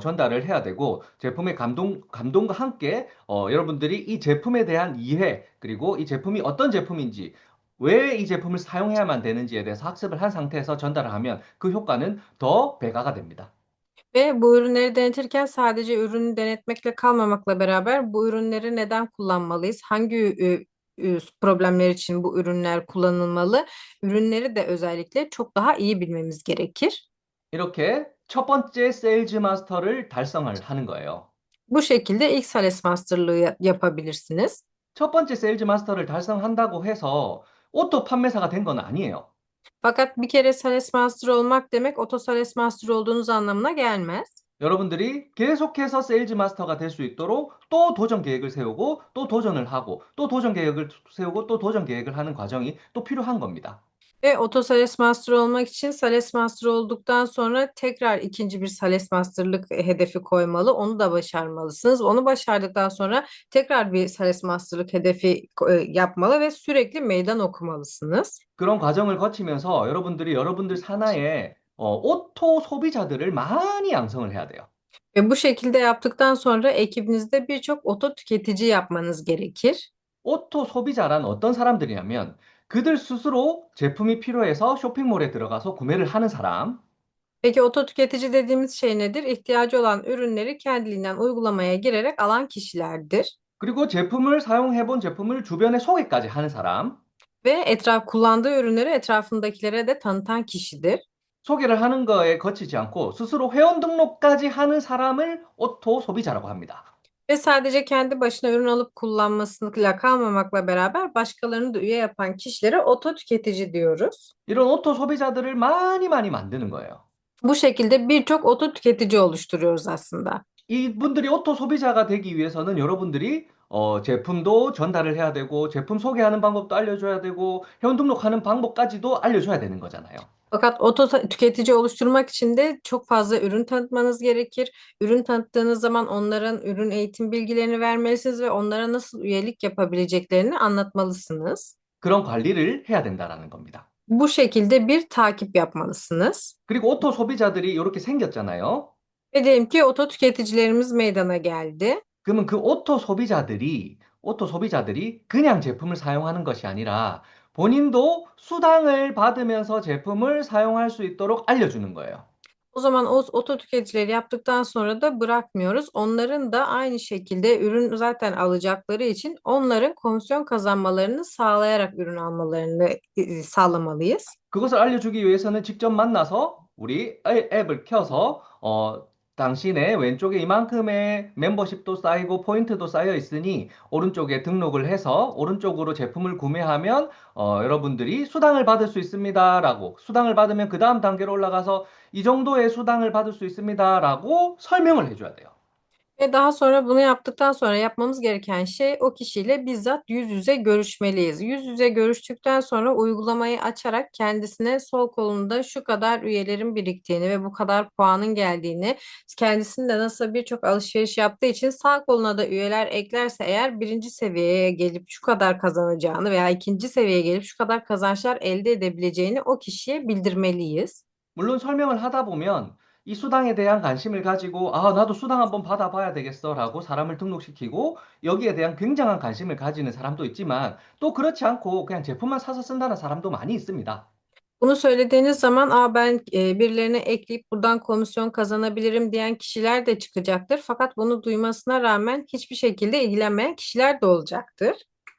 전달을 해야 되고 제품의 감동과 함께 여러분들이 이 제품에 대한 이해 그리고 이 제품이 어떤 제품인지 왜 이 제품을 사용해야만 되는지에 대해서 학습을 한 상태에서 전달을 하면 그 효과는 더 배가가 됩니다. Ve bu ürünleri denetirken sadece ürünü denetmekle kalmamakla beraber bu ürünleri neden kullanmalıyız? Hangi problemler için bu ürünler kullanılmalı? Ürünleri de özellikle çok daha iyi bilmemiz gerekir. 이렇게 첫 번째 세일즈 마스터를 달성을 하는 거예요. Bu şekilde ilk Sales Master'lığı yapabilirsiniz. 첫 번째 세일즈 마스터를 달성한다고 해서 오토 판매사가 된 건 아니에요. Fakat bir kere Sales Master olmak demek Sales Master olduğunuz anlamına gelmez. 여러분들이 계속해서 세일즈 마스터가 될 수 있도록 또 도전 계획을 세우고 또 도전을 하고 또 도전 계획을 세우고 또 도전 계획을 하는 과정이 또 필요한 겁니다. Ve Sales Master olmak için Sales Master olduktan sonra tekrar ikinci bir Sales Master'lık hedefi koymalı. Onu da başarmalısınız. Onu başardıktan sonra tekrar bir Sales Master'lık hedefi yapmalı ve sürekli meydan okumalısınız. 그런 과정을 거치면서 여러분들이 여러분들 산하에 오토 소비자들을 많이 양성을 해야 돼요. Ve bu şekilde yaptıktan sonra ekibinizde birçok oto tüketici yapmanız gerekir. 오토 소비자란 어떤 사람들이냐면 그들 스스로 제품이 필요해서 쇼핑몰에 들어가서 구매를 하는 사람, Peki oto tüketici dediğimiz şey nedir? İhtiyacı olan ürünleri kendiliğinden uygulamaya girerek alan kişilerdir. 그리고 제품을 사용해 본 제품을 주변에 소개까지 하는 사람, Ve kullandığı ürünleri etrafındakilere de tanıtan kişidir. 소개를 하는 거에 거치지 않고 스스로 회원 등록까지 하는 사람을 오토 소비자라고 합니다. Ve sadece kendi başına ürün alıp kullanmasıyla kalmamakla beraber başkalarını da üye yapan kişilere oto tüketici diyoruz. 이런 오토 소비자들을 많이 많이 만드는 거예요. Bu şekilde birçok oto tüketici oluşturuyoruz aslında. 이분들이 오토 소비자가 되기 위해서는 여러분들이 제품도 전달을 해야 되고 제품 소개하는 방법도 알려줘야 되고 회원 등록하는 방법까지도 알려줘야 되는 거잖아요. Fakat tüketici oluşturmak için de çok fazla ürün tanıtmanız gerekir. Ürün tanıttığınız zaman onların ürün eğitim bilgilerini vermelisiniz ve onlara nasıl üyelik yapabileceklerini anlatmalısınız. 그런 관리를 해야 된다라는 겁니다. Bu şekilde bir takip yapmalısınız. 그리고 오토 소비자들이 이렇게 생겼잖아요. Ve diyelim ki oto tüketicilerimiz meydana geldi. 그러면 그 오토 소비자들이 그냥 제품을 사용하는 것이 아니라 본인도 수당을 받으면서 제품을 사용할 수 있도록 알려주는 거예요. O zaman o oto tüketicileri yaptıktan sonra da bırakmıyoruz. Onların da aynı şekilde ürün zaten alacakları için onların komisyon kazanmalarını sağlayarak ürün almalarını sağlamalıyız. 그것을 알려주기 위해서는 직접 만나서 우리 앱을 켜서 당신의 왼쪽에 이만큼의 멤버십도 쌓이고 포인트도 쌓여 있으니 오른쪽에 등록을 해서 오른쪽으로 제품을 구매하면 여러분들이 수당을 받을 수 있습니다라고 수당을 받으면 그 다음 단계로 올라가서 이 정도의 수당을 받을 수 있습니다라고 설명을 해줘야 돼요. Ve daha sonra bunu yaptıktan sonra yapmamız gereken şey o kişiyle bizzat yüz yüze görüşmeliyiz. Yüz yüze görüştükten sonra uygulamayı açarak kendisine sol kolunda şu kadar üyelerin biriktiğini ve bu kadar puanın geldiğini, kendisinin de nasıl birçok alışveriş yaptığı için sağ koluna da üyeler eklerse eğer birinci seviyeye gelip şu kadar kazanacağını veya ikinci seviyeye gelip şu kadar kazançlar elde edebileceğini o kişiye bildirmeliyiz. 물론 설명을 하다 보면 이 수당에 대한 관심을 가지고 아, 나도 수당 한번 받아봐야 되겠어라고 사람을 등록시키고 여기에 대한 굉장한 관심을 가지는 사람도 있지만 또 그렇지 않고 그냥 제품만 사서 쓴다는 사람도 많이 있습니다. Bunu söylediğiniz zaman ben birilerine ekleyip buradan komisyon kazanabilirim diyen kişiler de çıkacaktır. Fakat bunu duymasına rağmen hiçbir şekilde ilgilenmeyen kişiler de olacaktır.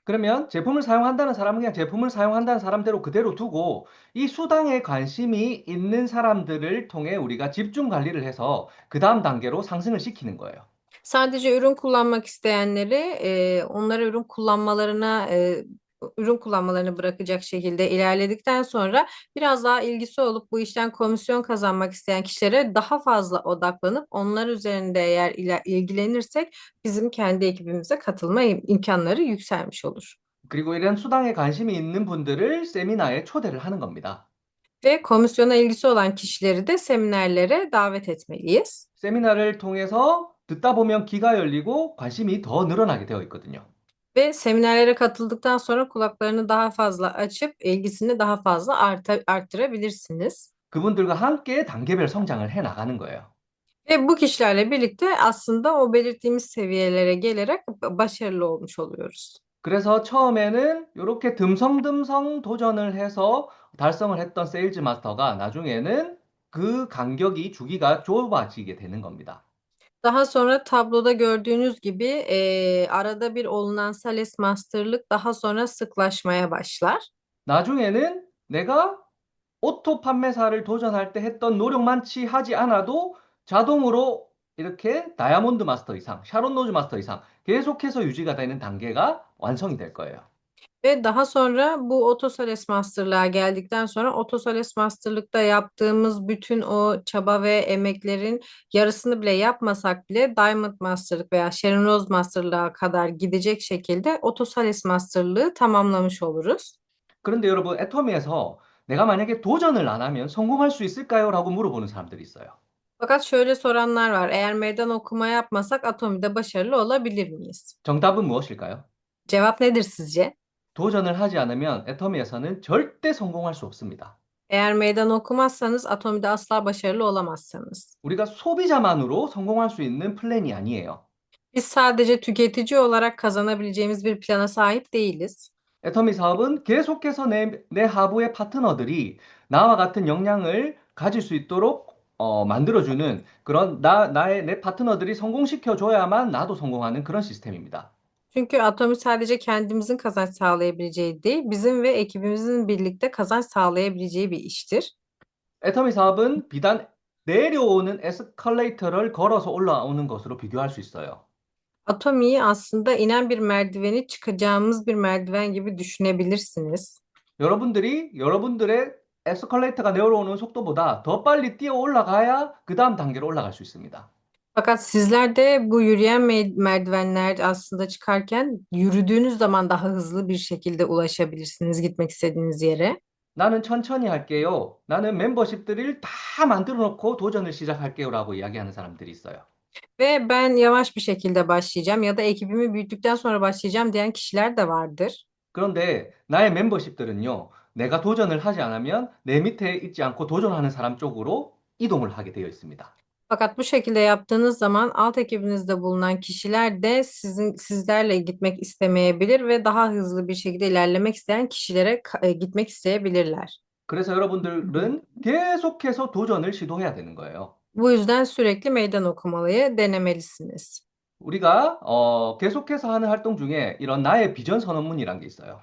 그러면 제품을 사용한다는 사람은 그냥 제품을 사용한다는 사람대로 그대로 두고 이 수당에 관심이 있는 사람들을 통해 우리가 집중 관리를 해서 그 다음 단계로 상승을 시키는 거예요. Sadece ürün kullanmak isteyenleri onlara ürün kullanmalarını bırakacak şekilde ilerledikten sonra biraz daha ilgisi olup bu işten komisyon kazanmak isteyen kişilere daha fazla odaklanıp onlar üzerinde eğer ilgilenirsek bizim kendi ekibimize katılma imkanları yükselmiş olur. 그리고 이런 수당에 관심이 있는 분들을 세미나에 초대를 하는 겁니다. Ve komisyona ilgisi olan kişileri de seminerlere davet etmeliyiz. 세미나를 통해서 듣다 보면 귀가 열리고 관심이 더 늘어나게 되어 있거든요. Ve seminerlere katıldıktan sonra kulaklarını daha fazla açıp ilgisini daha fazla arttırabilirsiniz. 그분들과 함께 단계별 성장을 해 나가는 거예요. Ve bu kişilerle birlikte aslında o belirttiğimiz seviyelere gelerek başarılı olmuş oluyoruz. 그래서 처음에는 이렇게 듬성듬성 도전을 해서 달성을 했던 세일즈 마스터가 나중에는 그 간격이 주기가 좁아지게 되는 겁니다. Daha sonra tabloda gördüğünüz gibi arada bir olunan Sales Master'lık daha sonra sıklaşmaya başlar. 나중에는 내가 오토 판매사를 도전할 때 했던 노력만치 하지 않아도 자동으로 이렇게 다이아몬드 마스터 이상, 샤론 로즈 마스터 이상 계속해서 유지가 되는 단계가 완성이 될 거예요. Ve daha sonra bu Otosales Master'lığa geldikten sonra Otosales Master'lıkta yaptığımız bütün o çaba ve emeklerin yarısını bile yapmasak bile Diamond Master'lık veya Sharon Rose Master'lığa kadar gidecek şekilde Otosales Master'lığı tamamlamış oluruz. 그런데 여러분, 애터미에서 내가 만약에 도전을 안 하면 성공할 수 있을까요? 라고 물어보는 사람들이 있어요. Fakat şöyle soranlar var. Eğer meydan okuma yapmasak Atomi'de başarılı olabilir miyiz? 정답은 무엇일까요? Cevap nedir sizce? 도전을 하지 않으면 애터미에서는 절대 성공할 수 없습니다. Eğer meydan okumazsanız Atomi'de asla başarılı olamazsınız. 우리가 소비자만으로 성공할 수 있는 플랜이 아니에요. Biz sadece tüketici olarak kazanabileceğimiz bir plana sahip değiliz. 애터미 사업은 계속해서 내 하부의 파트너들이 나와 같은 역량을 가질 수 있도록 만들어주는 그런 내 파트너들이 성공시켜줘야만 나도 성공하는 그런 시스템입니다. Çünkü Atomi sadece kendimizin kazanç sağlayabileceği değil, bizim ve ekibimizin birlikte kazanç sağlayabileceği bir iştir. 애터미 사업은 비단 내려오는 에스컬레이터를 걸어서 올라오는 것으로 비교할 수 있어요. Atomi'yi aslında inen bir merdiveni çıkacağımız bir merdiven gibi düşünebilirsiniz. 여러분들의 에스컬레이터가 내려오는 속도보다 더 빨리 뛰어 올라가야 그 다음 단계로 올라갈 수 있습니다. Fakat sizler de bu yürüyen merdivenler aslında çıkarken yürüdüğünüz zaman daha hızlı bir şekilde ulaşabilirsiniz gitmek istediğiniz yere. 나는 천천히 할게요. 나는 멤버십들을 다 만들어 놓고 도전을 시작할게요라고 이야기하는 사람들이 있어요. Ve ben yavaş bir şekilde başlayacağım ya da ekibimi büyüttükten sonra başlayacağım diyen kişiler de vardır. 그런데 나의 멤버십들은요, 내가 도전을 하지 않으면 내 밑에 있지 않고 도전하는 사람 쪽으로 이동을 하게 되어 있습니다. Fakat bu şekilde yaptığınız zaman alt ekibinizde bulunan kişiler de sizlerle gitmek istemeyebilir ve daha hızlı bir şekilde ilerlemek isteyen kişilere gitmek isteyebilirler. 그래서 여러분들은 계속해서 도전을 시도해야 되는 거예요. Bu yüzden sürekli meydan okumayı denemelisiniz. 우리가 계속해서 하는 활동 중에 이런 나의 비전 선언문이란 게 있어요.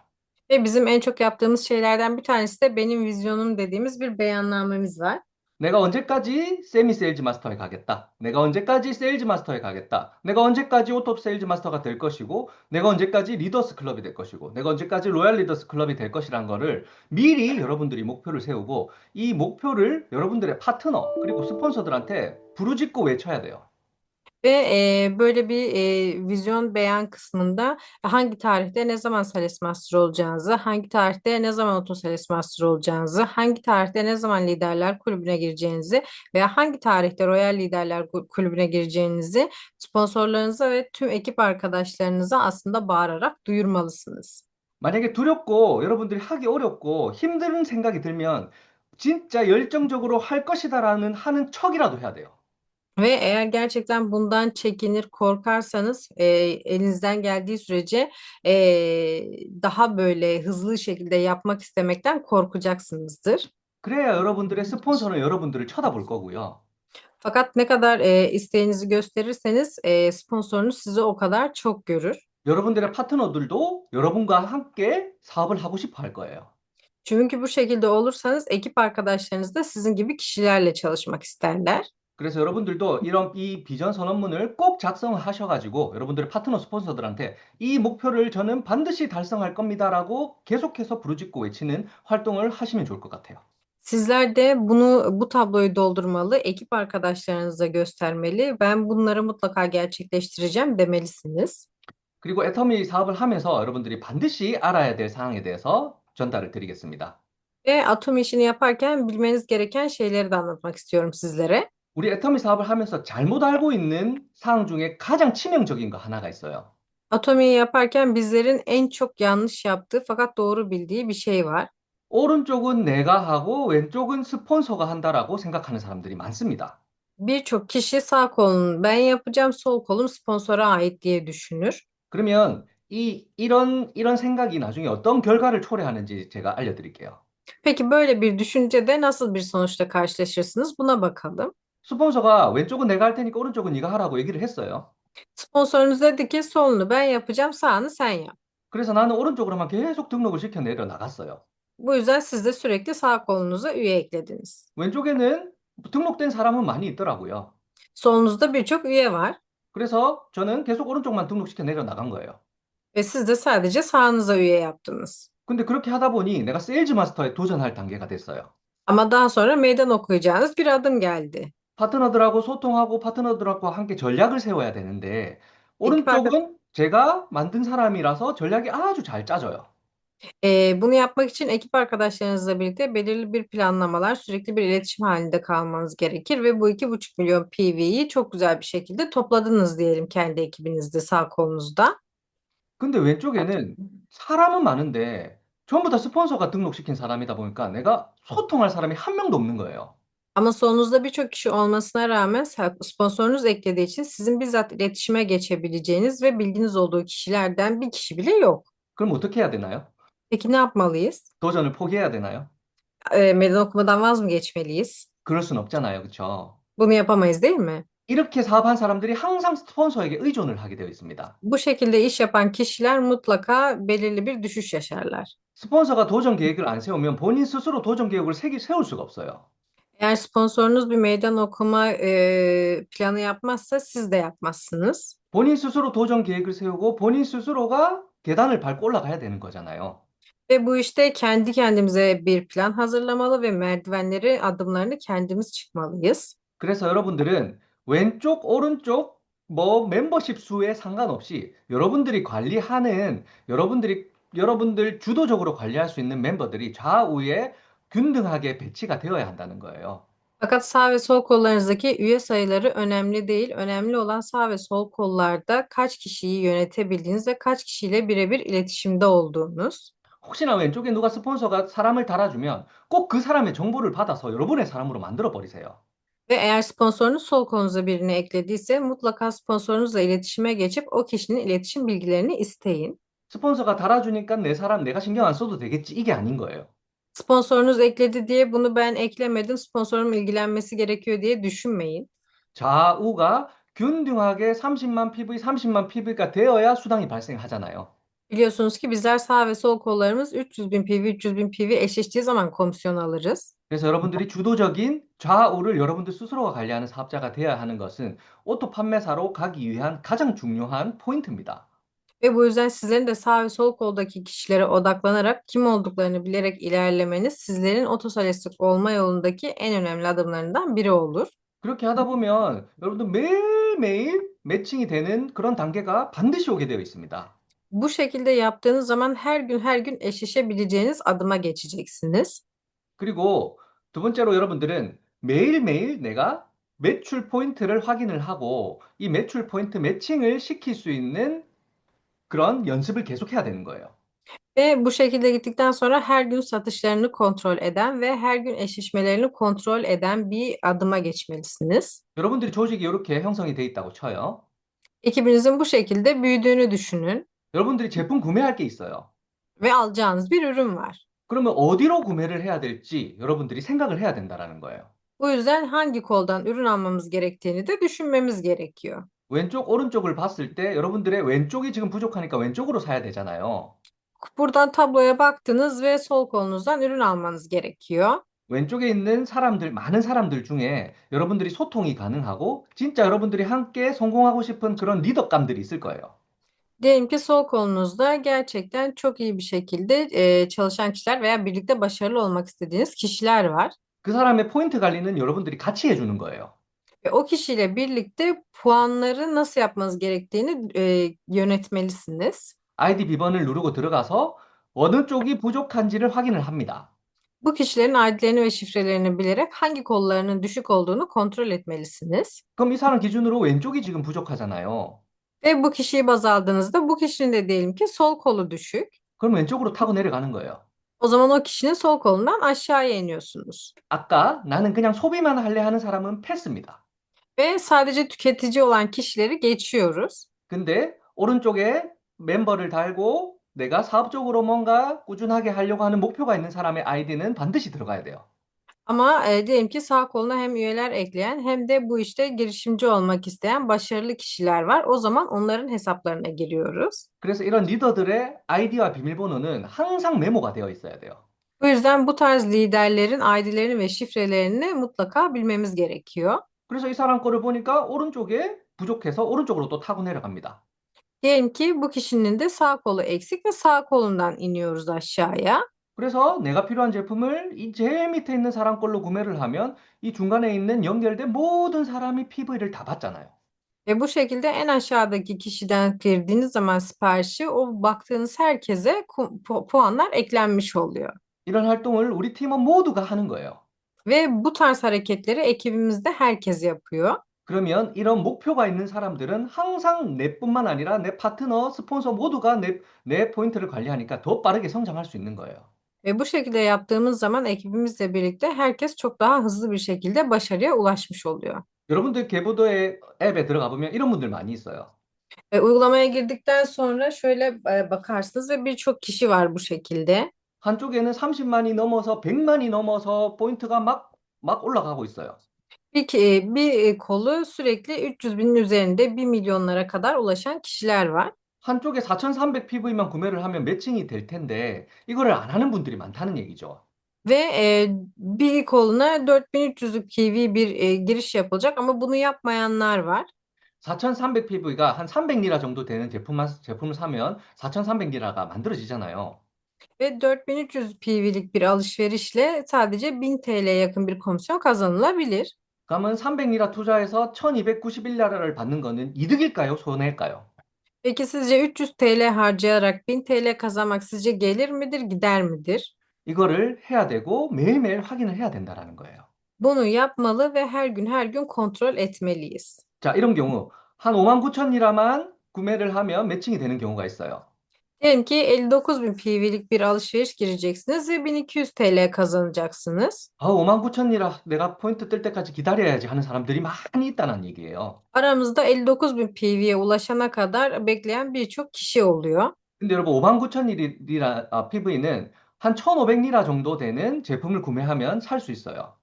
Ve bizim en çok yaptığımız şeylerden bir tanesi de benim vizyonum dediğimiz bir beyannamemiz var. 내가 언제까지 세미 세일즈 마스터에 가겠다. 내가 언제까지 세일즈 마스터에 가겠다. 내가 언제까지 오톱 세일즈 마스터가 될 것이고, 내가 언제까지 리더스 클럽이 될 것이고, 내가 언제까지 로얄 리더스 클럽이 될 것이란 거를 미리 여러분들이 목표를 세우고, 이 목표를 여러분들의 파트너, 그리고 스폰서들한테 부르짖고 외쳐야 돼요. Ve böyle bir vizyon beyan kısmında hangi tarihte ne zaman Sales Master olacağınızı, hangi tarihte ne zaman Auto Sales Master olacağınızı, hangi tarihte ne zaman Liderler Kulübü'ne gireceğinizi veya hangi tarihte Royal Liderler Kulübü'ne gireceğinizi sponsorlarınıza ve tüm ekip arkadaşlarınıza aslında bağırarak duyurmalısınız. 만약에 두렵고 여러분들이 하기 어렵고 힘든 생각이 들면 진짜 열정적으로 할 것이다라는 하는 척이라도 해야 돼요. Ve eğer gerçekten bundan çekinir, korkarsanız elinizden geldiği sürece e, daha böyle hızlı şekilde yapmak istemekten korkacaksınızdır. 그래야 여러분들의 스폰서는 여러분들을 쳐다볼 거고요. Fakat ne kadar isteğinizi gösterirseniz sponsorunuz sizi o kadar çok görür. 여러분들의 파트너들도 여러분과 함께 사업을 하고 싶어 할 거예요. Çünkü bu şekilde olursanız ekip arkadaşlarınız da sizin gibi kişilerle çalışmak isterler. 그래서 여러분들도 이 비전 선언문을 꼭 작성하셔가지고 여러분들의 파트너 스폰서들한테 이 목표를 저는 반드시 달성할 겁니다라고 계속해서 부르짖고 외치는 활동을 하시면 좋을 것 같아요. Sizler de bu tabloyu doldurmalı, ekip arkadaşlarınıza göstermeli. Ben bunları mutlaka gerçekleştireceğim demelisiniz. 그리고 애터미 사업을 하면서 여러분들이 반드시 알아야 될 사항에 대해서 전달을 드리겠습니다. Ve atom işini yaparken bilmeniz gereken şeyleri de anlatmak istiyorum sizlere. 우리 애터미 사업을 하면서 잘못 알고 있는 사항 중에 가장 치명적인 거 하나가 있어요. Atomiyi yaparken bizlerin en çok yanlış yaptığı fakat doğru bildiği bir şey var. 오른쪽은 내가 하고 왼쪽은 스폰서가 한다라고 생각하는 사람들이 많습니다. Birçok kişi sağ kolunu ben yapacağım, sol kolum sponsora ait diye düşünür. 그러면 이런 생각이 나중에 어떤 결과를 초래하는지 제가 알려드릴게요. Peki böyle bir düşüncede nasıl bir sonuçla karşılaşırsınız? Buna bakalım. 스폰서가 왼쪽은 내가 할 테니까 오른쪽은 네가 하라고 얘기를 했어요. Sponsorunuz dedi ki solunu ben yapacağım, sağını sen yap. 그래서 나는 오른쪽으로만 계속 등록을 시켜 내려 나갔어요. Bu yüzden siz de sürekli sağ kolunuza üye eklediniz. 왼쪽에는 등록된 사람은 많이 있더라고요. Solunuzda birçok üye var 그래서 저는 계속 오른쪽만 등록시켜 내려 나간 거예요. ve siz de sadece sağınıza üye yaptınız. 근데 그렇게 하다 보니 내가 세일즈 마스터에 도전할 단계가 됐어요. Ama daha sonra meydan okuyacağınız bir adım geldi. 파트너들하고 소통하고 파트너들하고 함께 전략을 세워야 되는데 Ekip arka- 오른쪽은 제가 만든 사람이라서 전략이 아주 잘 짜져요. Bunu yapmak için ekip arkadaşlarınızla birlikte belirli bir planlamalar, sürekli bir iletişim halinde kalmanız gerekir ve bu 2,5 milyon PV'yi çok güzel bir şekilde topladınız diyelim kendi ekibinizde, sağ kolunuzda. 근데 왼쪽에는 사람은 많은데 전부 다 스폰서가 등록시킨 사람이다 보니까 내가 소통할 사람이 한 명도 없는 거예요. Ama sonunuzda birçok kişi olmasına rağmen sponsorunuz eklediği için sizin bizzat iletişime geçebileceğiniz ve bilginiz olduğu kişilerden bir kişi bile yok. 그럼 어떻게 해야 되나요? Peki ne yapmalıyız? 도전을 포기해야 되나요? Meydan okumadan vaz mı geçmeliyiz? 그럴 순 없잖아요. 그쵸? Bunu yapamayız değil mi? 이렇게 사업한 사람들이 항상 스폰서에게 의존을 하게 되어 있습니다. Bu şekilde iş yapan kişiler mutlaka belirli bir düşüş yaşarlar. 스폰서가 도전 계획을 안 세우면 본인 스스로 도전 계획을 세울 수가 없어요. Eğer sponsorunuz bir meydan okuma planı yapmazsa siz de yapmazsınız. 본인 스스로 도전 계획을 세우고 본인 스스로가 계단을 밟고 올라가야 되는 거잖아요. Ve bu işte kendi kendimize bir plan hazırlamalı ve merdivenleri, adımlarını kendimiz çıkmalıyız. 그래서 여러분들은 왼쪽, 오른쪽, 뭐 멤버십 수에 상관없이 여러분들이 관리하는 여러분들 주도적으로 관리할 수 있는 멤버들이 좌우에 균등하게 배치가 되어야 한다는 거예요. Fakat sağ ve sol kollarınızdaki üye sayıları önemli değil. Önemli olan sağ ve sol kollarda kaç kişiyi yönetebildiğiniz ve kaç kişiyle birebir iletişimde olduğunuz. 혹시나 왼쪽에 누가 스폰서가 사람을 달아주면 꼭 그 사람의 정보를 받아서 여러분의 사람으로 만들어 버리세요. Ve eğer sponsorunuz sol kolunuza birini eklediyse mutlaka sponsorunuzla iletişime geçip o kişinin iletişim bilgilerini isteyin. 스폰서가 달아주니까 내 사람 내가 신경 안 써도 되겠지. 이게 아닌 거예요. Sponsorunuz ekledi diye bunu ben eklemedim, sponsorum ilgilenmesi gerekiyor diye düşünmeyin. 좌우가 균등하게 30만 PV, 30만 PV가 되어야 수당이 발생하잖아요. Biliyorsunuz ki bizler sağ ve sol kollarımız 300 bin PV, 300 bin PV eşleştiği zaman komisyon alırız. 그래서 여러분들이 주도적인 좌우를 여러분들 스스로가 관리하는 사업자가 되어야 하는 것은 오토 판매사로 가기 위한 가장 중요한 포인트입니다. Ve bu yüzden sizlerin de sağ ve sol koldaki kişilere odaklanarak kim olduklarını bilerek ilerlemeniz sizlerin otosalestik olma yolundaki en önemli adımlarından biri olur. 그렇게 하다 보면 여러분들 매일매일 매칭이 되는 그런 단계가 반드시 오게 되어 있습니다. Bu şekilde yaptığınız zaman her gün eşleşebileceğiniz adıma geçeceksiniz. 그리고 두 번째로 여러분들은 매일매일 내가 매출 포인트를 확인을 하고 이 매출 포인트 매칭을 시킬 수 있는 그런 연습을 계속해야 되는 거예요. Ve bu şekilde gittikten sonra her gün satışlarını kontrol eden ve her gün eşleşmelerini kontrol eden bir adıma geçmelisiniz. 여러분들이 조직이 이렇게 형성이 돼 있다고 쳐요. Ekibinizin bu şekilde büyüdüğünü düşünün 여러분들이 제품 구매할 게 있어요. ve alacağınız bir ürün var. 그러면 어디로 구매를 해야 될지 여러분들이 생각을 해야 된다라는 거예요. Bu yüzden hangi koldan ürün almamız gerektiğini de düşünmemiz gerekiyor. 왼쪽, 오른쪽을 봤을 때 여러분들의 왼쪽이 지금 부족하니까 왼쪽으로 사야 되잖아요. Buradan tabloya baktınız ve sol kolunuzdan ürün almanız gerekiyor. 왼쪽에 있는 사람들, 많은 사람들 중에 여러분들이 소통이 가능하고 진짜 여러분들이 함께 성공하고 싶은 그런 리더감들이 있을 거예요. Diyelim ki sol kolunuzda gerçekten çok iyi bir şekilde çalışan kişiler veya birlikte başarılı olmak istediğiniz kişiler var. 그 사람의 포인트 관리는 여러분들이 같이 해주는 거예요. Ve o kişiyle birlikte puanları nasıl yapmanız gerektiğini yönetmelisiniz. 아이디 비번을 누르고 들어가서 어느 쪽이 부족한지를 확인을 합니다. Bu kişilerin ID'lerini ve şifrelerini bilerek hangi kollarının düşük olduğunu kontrol etmelisiniz. 그럼 이 사람 기준으로 왼쪽이 지금 부족하잖아요. Ve bu kişiyi baz aldığınızda bu kişinin de diyelim ki sol kolu düşük. 그럼 왼쪽으로 타고 내려가는 거예요. O zaman o kişinin sol kolundan aşağıya iniyorsunuz. 아까 나는 그냥 소비만 할래 하는 사람은 패스입니다. Ve sadece tüketici olan kişileri geçiyoruz. 근데 오른쪽에 멤버를 달고 내가 사업적으로 뭔가 꾸준하게 하려고 하는 목표가 있는 사람의 아이디는 반드시 들어가야 돼요. Ama diyelim ki sağ koluna hem üyeler ekleyen hem de bu işte girişimci olmak isteyen başarılı kişiler var. O zaman onların hesaplarına giriyoruz. 그래서 이런 리더들의 아이디와 비밀번호는 항상 메모가 되어 있어야 돼요. Bu yüzden bu tarz liderlerin ID'lerini ve şifrelerini mutlaka bilmemiz gerekiyor. 그래서 이 사람 거를 보니까 오른쪽에 부족해서 오른쪽으로 또 타고 내려갑니다. Diyelim ki bu kişinin de sağ kolu eksik ve sağ kolundan iniyoruz aşağıya. 그래서 내가 필요한 제품을 이 제일 밑에 있는 사람 걸로 구매를 하면 이 중간에 있는 연결된 모든 사람이 PV를 다 받잖아요. Ve bu şekilde en aşağıdaki kişiden girdiğiniz zaman siparişi o baktığınız herkese puanlar eklenmiş oluyor. 이런 활동을 우리 팀원 모두가 하는 거예요. Ve bu tarz hareketleri ekibimizde herkes yapıyor. 그러면 이런 목표가 있는 사람들은 항상 내뿐만 아니라 내 patrno, 스폰서 모두가 내 포인트를 관리하니까 더 빠르게 성장할 수 있는 거예요. Ve bu şekilde yaptığımız zaman ekibimizle birlikte herkes çok daha hızlı bir şekilde başarıya ulaşmış oluyor. 여러분들 계보도의 앱에 들어가 보면 이런 분들 많이 있어요. Uygulamaya girdikten sonra şöyle bakarsınız ve birçok kişi var bu şekilde. 한쪽에는 30만이 넘어서 100만이 넘어서 포인트가 막 올라가고 있어요. Bir kolu sürekli 300 binin üzerinde 1 milyonlara kadar ulaşan kişiler var. 한쪽에 4,300 PV만 구매를 하면 매칭이 될 텐데 이거를 안 하는 분들이 많다는 얘기죠. Ve bir koluna 4300'lük PV bir giriş yapılacak ama bunu yapmayanlar var. 4,300 PV가 한 300리라 정도 되는 제품을 사면 4,300리라가 만들어지잖아요. Ve 4300 PV'lik bir alışverişle sadece 1000 TL'ye yakın bir komisyon kazanılabilir. 그러면 300리라 투자해서 1,291리라를 받는 거는 이득일까요? 손해일까요? Peki sizce 300 TL harcayarak 1000 TL kazanmak sizce gelir midir, gider midir? 이거를 해야 되고 매일매일 확인을 해야 된다라는 거예요. Bunu yapmalı ve her gün kontrol etmeliyiz. 자, 이런 경우 한 5만 9천 리라만 구매를 하면 매칭이 되는 경우가 있어요. Diyelim ki 59 bin PV'lik bir alışveriş gireceksiniz ve 1200 TL kazanacaksınız. 5만 9천 리라 내가 포인트 뜰 때까지 기다려야지 하는 사람들이 많이 있다는 얘기예요. Aramızda 59 bin PV'ye ulaşana kadar bekleyen birçok kişi oluyor. 근데 여러분 5만 9천 리라 PV는 한 1,500리라 정도 되는 제품을 구매하면 살 수 있어요.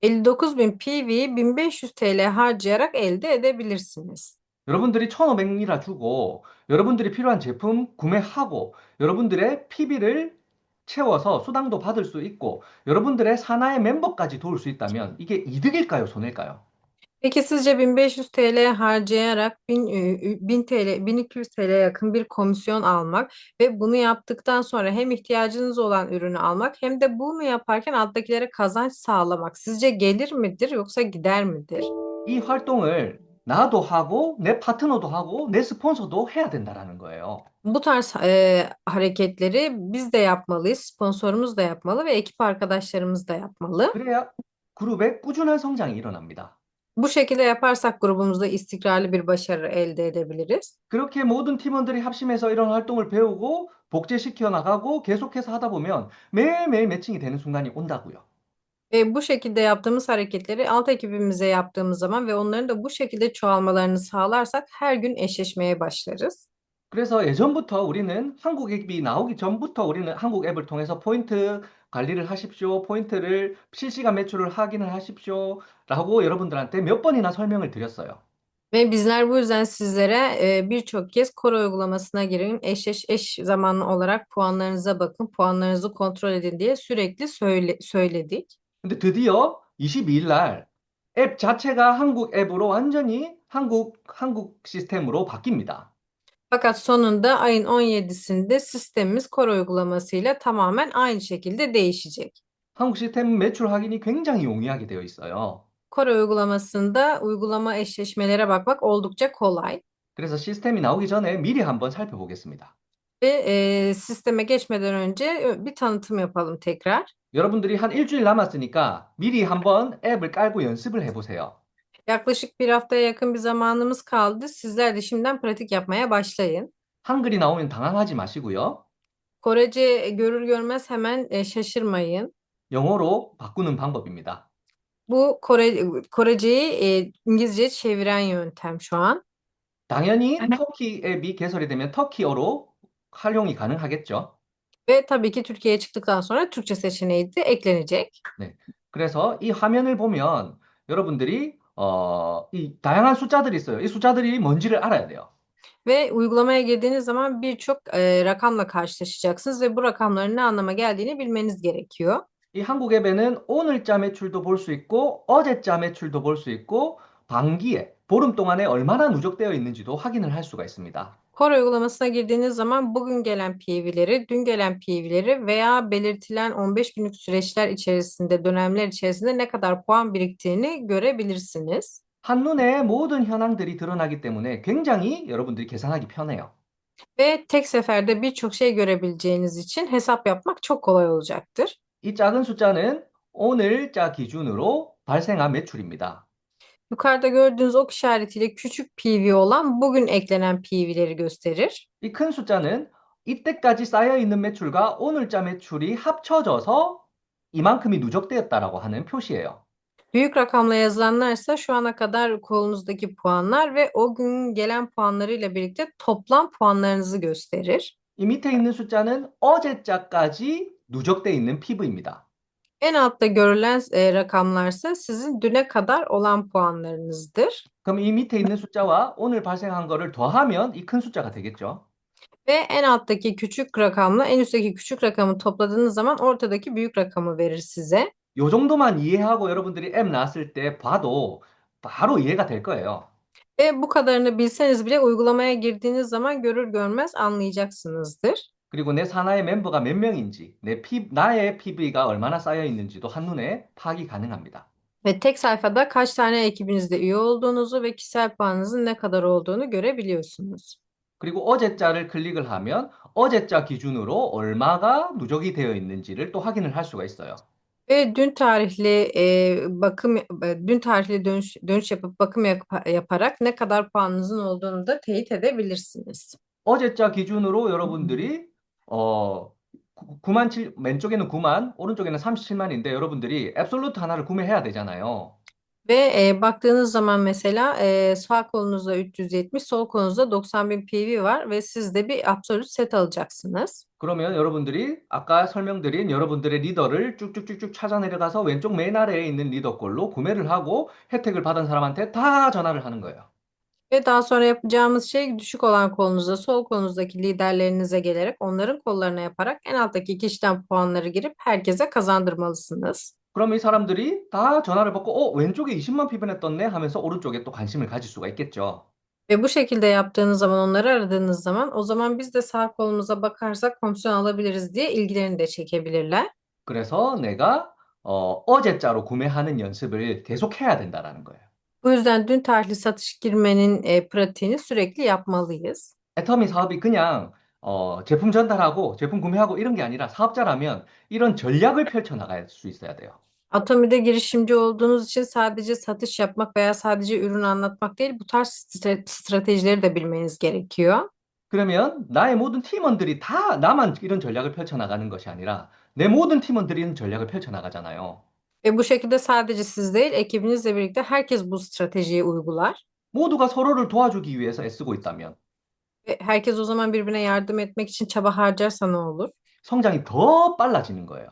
59 bin PV'yi 1500 TL harcayarak elde edebilirsiniz. 여러분들이 1,500리라 주고 여러분들이 필요한 제품 구매하고 여러분들의 PB를 채워서 수당도 받을 수 있고 여러분들의 사나의 멤버까지 도울 수 있다면 이게 이득일까요, 손해일까요? Peki sizce 1500 TL harcayarak 1000 TL, 1200 TL'ye yakın bir komisyon almak ve bunu yaptıktan sonra hem ihtiyacınız olan ürünü almak hem de bunu yaparken alttakilere kazanç sağlamak sizce gelir midir yoksa gider midir? 이 활동을 나도 하고 내 파트너도 하고 내 스폰서도 해야 된다라는 거예요. Bu tarz hareketleri biz de yapmalıyız, sponsorumuz da yapmalı ve ekip arkadaşlarımız da yapmalı. 그래야 그룹의 꾸준한 성장이 일어납니다. Bu şekilde yaparsak grubumuzda istikrarlı bir başarı elde edebiliriz. 그렇게 모든 팀원들이 합심해서 이런 활동을 배우고 복제시켜 나가고 계속해서 하다 보면 매일매일 매칭이 되는 순간이 온다고요. Ve bu şekilde yaptığımız hareketleri alt ekibimize yaptığımız zaman ve onların da bu şekilde çoğalmalarını sağlarsak her gün eşleşmeye başlarız. 그래서 예전부터 우리는 한국 앱이 나오기 전부터 우리는 한국 앱을 통해서 포인트 관리를 하십시오. 포인트를 실시간 매출을 확인을 하십시오. 라고 여러분들한테 몇 번이나 설명을 드렸어요. Ve bizler bu yüzden sizlere birçok kez Kore uygulamasına girin, eş zamanlı olarak puanlarınıza bakın, puanlarınızı kontrol edin diye sürekli söyledik. 근데 드디어 22일 날 앱 자체가 한국 앱으로 완전히 한국 시스템으로 바뀝니다. Fakat sonunda ayın 17'sinde sistemimiz Kore uygulamasıyla tamamen aynı şekilde değişecek. 한국 시스템 매출 확인이 굉장히 용이하게 되어 있어요. Kore uygulamasında uygulama eşleşmelere bakmak oldukça kolay. 그래서 시스템이 나오기 전에 미리 한번 살펴보겠습니다. Ve sisteme geçmeden önce bir tanıtım yapalım tekrar. 여러분들이 한 일주일 남았으니까 미리 한번 앱을 깔고 연습을 해보세요. Yaklaşık bir haftaya yakın bir zamanımız kaldı. Sizler de şimdiden pratik yapmaya başlayın. 한글이 나오면 당황하지 마시고요. Korece görür görmez hemen şaşırmayın. 영어로 바꾸는 방법입니다. Bu Koreceyi İngilizce çeviren yöntem şu an. 당연히 터키 앱이 개설이 되면 터키어로 활용이 가능하겠죠. Ve tabii ki Türkiye'ye çıktıktan sonra Türkçe seçeneği de eklenecek. 네. 그래서 이 화면을 보면 여러분들이 이 다양한 숫자들이 있어요. 이 숫자들이 뭔지를 알아야 돼요. Ve uygulamaya girdiğiniz zaman birçok rakamla karşılaşacaksınız ve bu rakamların ne anlama geldiğini bilmeniz gerekiyor. 이 한국 앱에는 오늘자 매출도 볼 수 있고 어제자 매출도 볼 수 있고 반기에 보름 동안에 얼마나 누적되어 있는지도 확인을 할 수가 있습니다. Kore uygulamasına girdiğiniz zaman bugün gelen PV'leri, dün gelen PV'leri veya belirtilen 15 günlük süreçler içerisinde, dönemler içerisinde ne kadar puan biriktiğini görebilirsiniz. 한눈에 모든 현황들이 드러나기 때문에 굉장히 여러분들이 계산하기 편해요. Ve tek seferde birçok şey görebileceğiniz için hesap yapmak çok kolay olacaktır. 이 작은 숫자는 오늘자 기준으로 발생한 매출입니다. Yukarıda gördüğünüz ok işaretiyle küçük PV olan bugün eklenen PV'leri gösterir. 이 큰 숫자는 이때까지 쌓여 있는 매출과 오늘자 매출이 합쳐져서 이만큼이 누적되었다라고 하는 표시예요. Büyük rakamla yazılanlar ise şu ana kadar kolunuzdaki puanlar ve o gün gelen puanlarıyla birlikte toplam puanlarınızı gösterir. 이 밑에 있는 숫자는 어제자까지 누적돼 있는 PV입니다. En altta görülen rakamlarsa sizin düne kadar olan puanlarınızdır. 그럼 이 밑에 있는 숫자와 오늘 발생한 거를 더하면 이 큰 숫자가 되겠죠. Ve en alttaki küçük rakamla en üstteki küçük rakamı topladığınız zaman ortadaki büyük rakamı verir size. 요 정도만 이해하고 여러분들이 앱 나왔을 때 봐도 바로 이해가 될 거예요. Ve bu kadarını bilseniz bile uygulamaya girdiğiniz zaman görür görmez anlayacaksınızdır. 그리고 내 산하의 멤버가 몇 명인지, 나의 PV가 얼마나 쌓여 있는지도 한눈에 파악이 가능합니다. Ve tek sayfada kaç tane ekibinizde üye olduğunuzu ve kişisel puanınızın ne kadar olduğunu görebiliyorsunuz. 그리고 어제자를 클릭을 하면 어제자 기준으로 얼마가 누적이 되어 있는지를 또 확인을 할 수가 있어요. Ve dün tarihli dönüş yapıp yaparak ne kadar puanınızın olduğunu da teyit edebilirsiniz. 어제자 기준으로 여러분들이 9만 7, 왼쪽에는 9만, 오른쪽에는 37만인데 여러분들이 앱솔루트 하나를 구매해야 되잖아요. Ve baktığınız zaman mesela sağ kolunuzda 370, sol kolunuzda 90.000 PV var ve siz de bir absolute set alacaksınız. 그러면 여러분들이 아까 설명드린 여러분들의 리더를 쭉쭉쭉쭉 찾아 내려가서 왼쪽 맨 아래에 있는 리더 걸로 구매를 하고 혜택을 받은 사람한테 다 전화를 하는 거예요. Ve daha sonra yapacağımız şey düşük olan kolunuzda sol kolunuzdaki liderlerinize gelerek onların kollarına yaparak en alttaki kişiden puanları girip herkese kazandırmalısınız. 그럼 이 사람들이 다 전화를 받고 왼쪽에 20만 피번에 떴네 하면서 오른쪽에 또 관심을 가질 수가 있겠죠. Ve bu şekilde yaptığınız zaman onları aradığınız zaman o zaman biz de sağ kolumuza bakarsak komisyon alabiliriz diye ilgilerini de çekebilirler. 그래서 내가 어제자로 구매하는 연습을 계속 해야 된다라는 거예요. Bu yüzden dün tarihli satış girmenin pratiğini sürekli yapmalıyız. 애터미 사업이 그냥 제품 전달하고 제품 구매하고 이런 게 아니라 사업자라면 이런 전략을 펼쳐 나갈 수 있어야 돼요. Atomi'de girişimci olduğunuz için sadece satış yapmak veya sadece ürün anlatmak değil, bu tarz stratejileri de bilmeniz gerekiyor. 그러면 나의 모든 팀원들이 다 나만 이런 전략을 펼쳐 나가는 것이 아니라 내 모든 팀원들이 이런 전략을 펼쳐 나가잖아요. Ve bu şekilde sadece siz değil, ekibinizle birlikte herkes bu stratejiyi uygular. 모두가 서로를 도와주기 위해서 애쓰고 있다면 Ve herkes o zaman birbirine yardım etmek için çaba harcarsa ne olur? 성장이 더 빨라지는 거예요.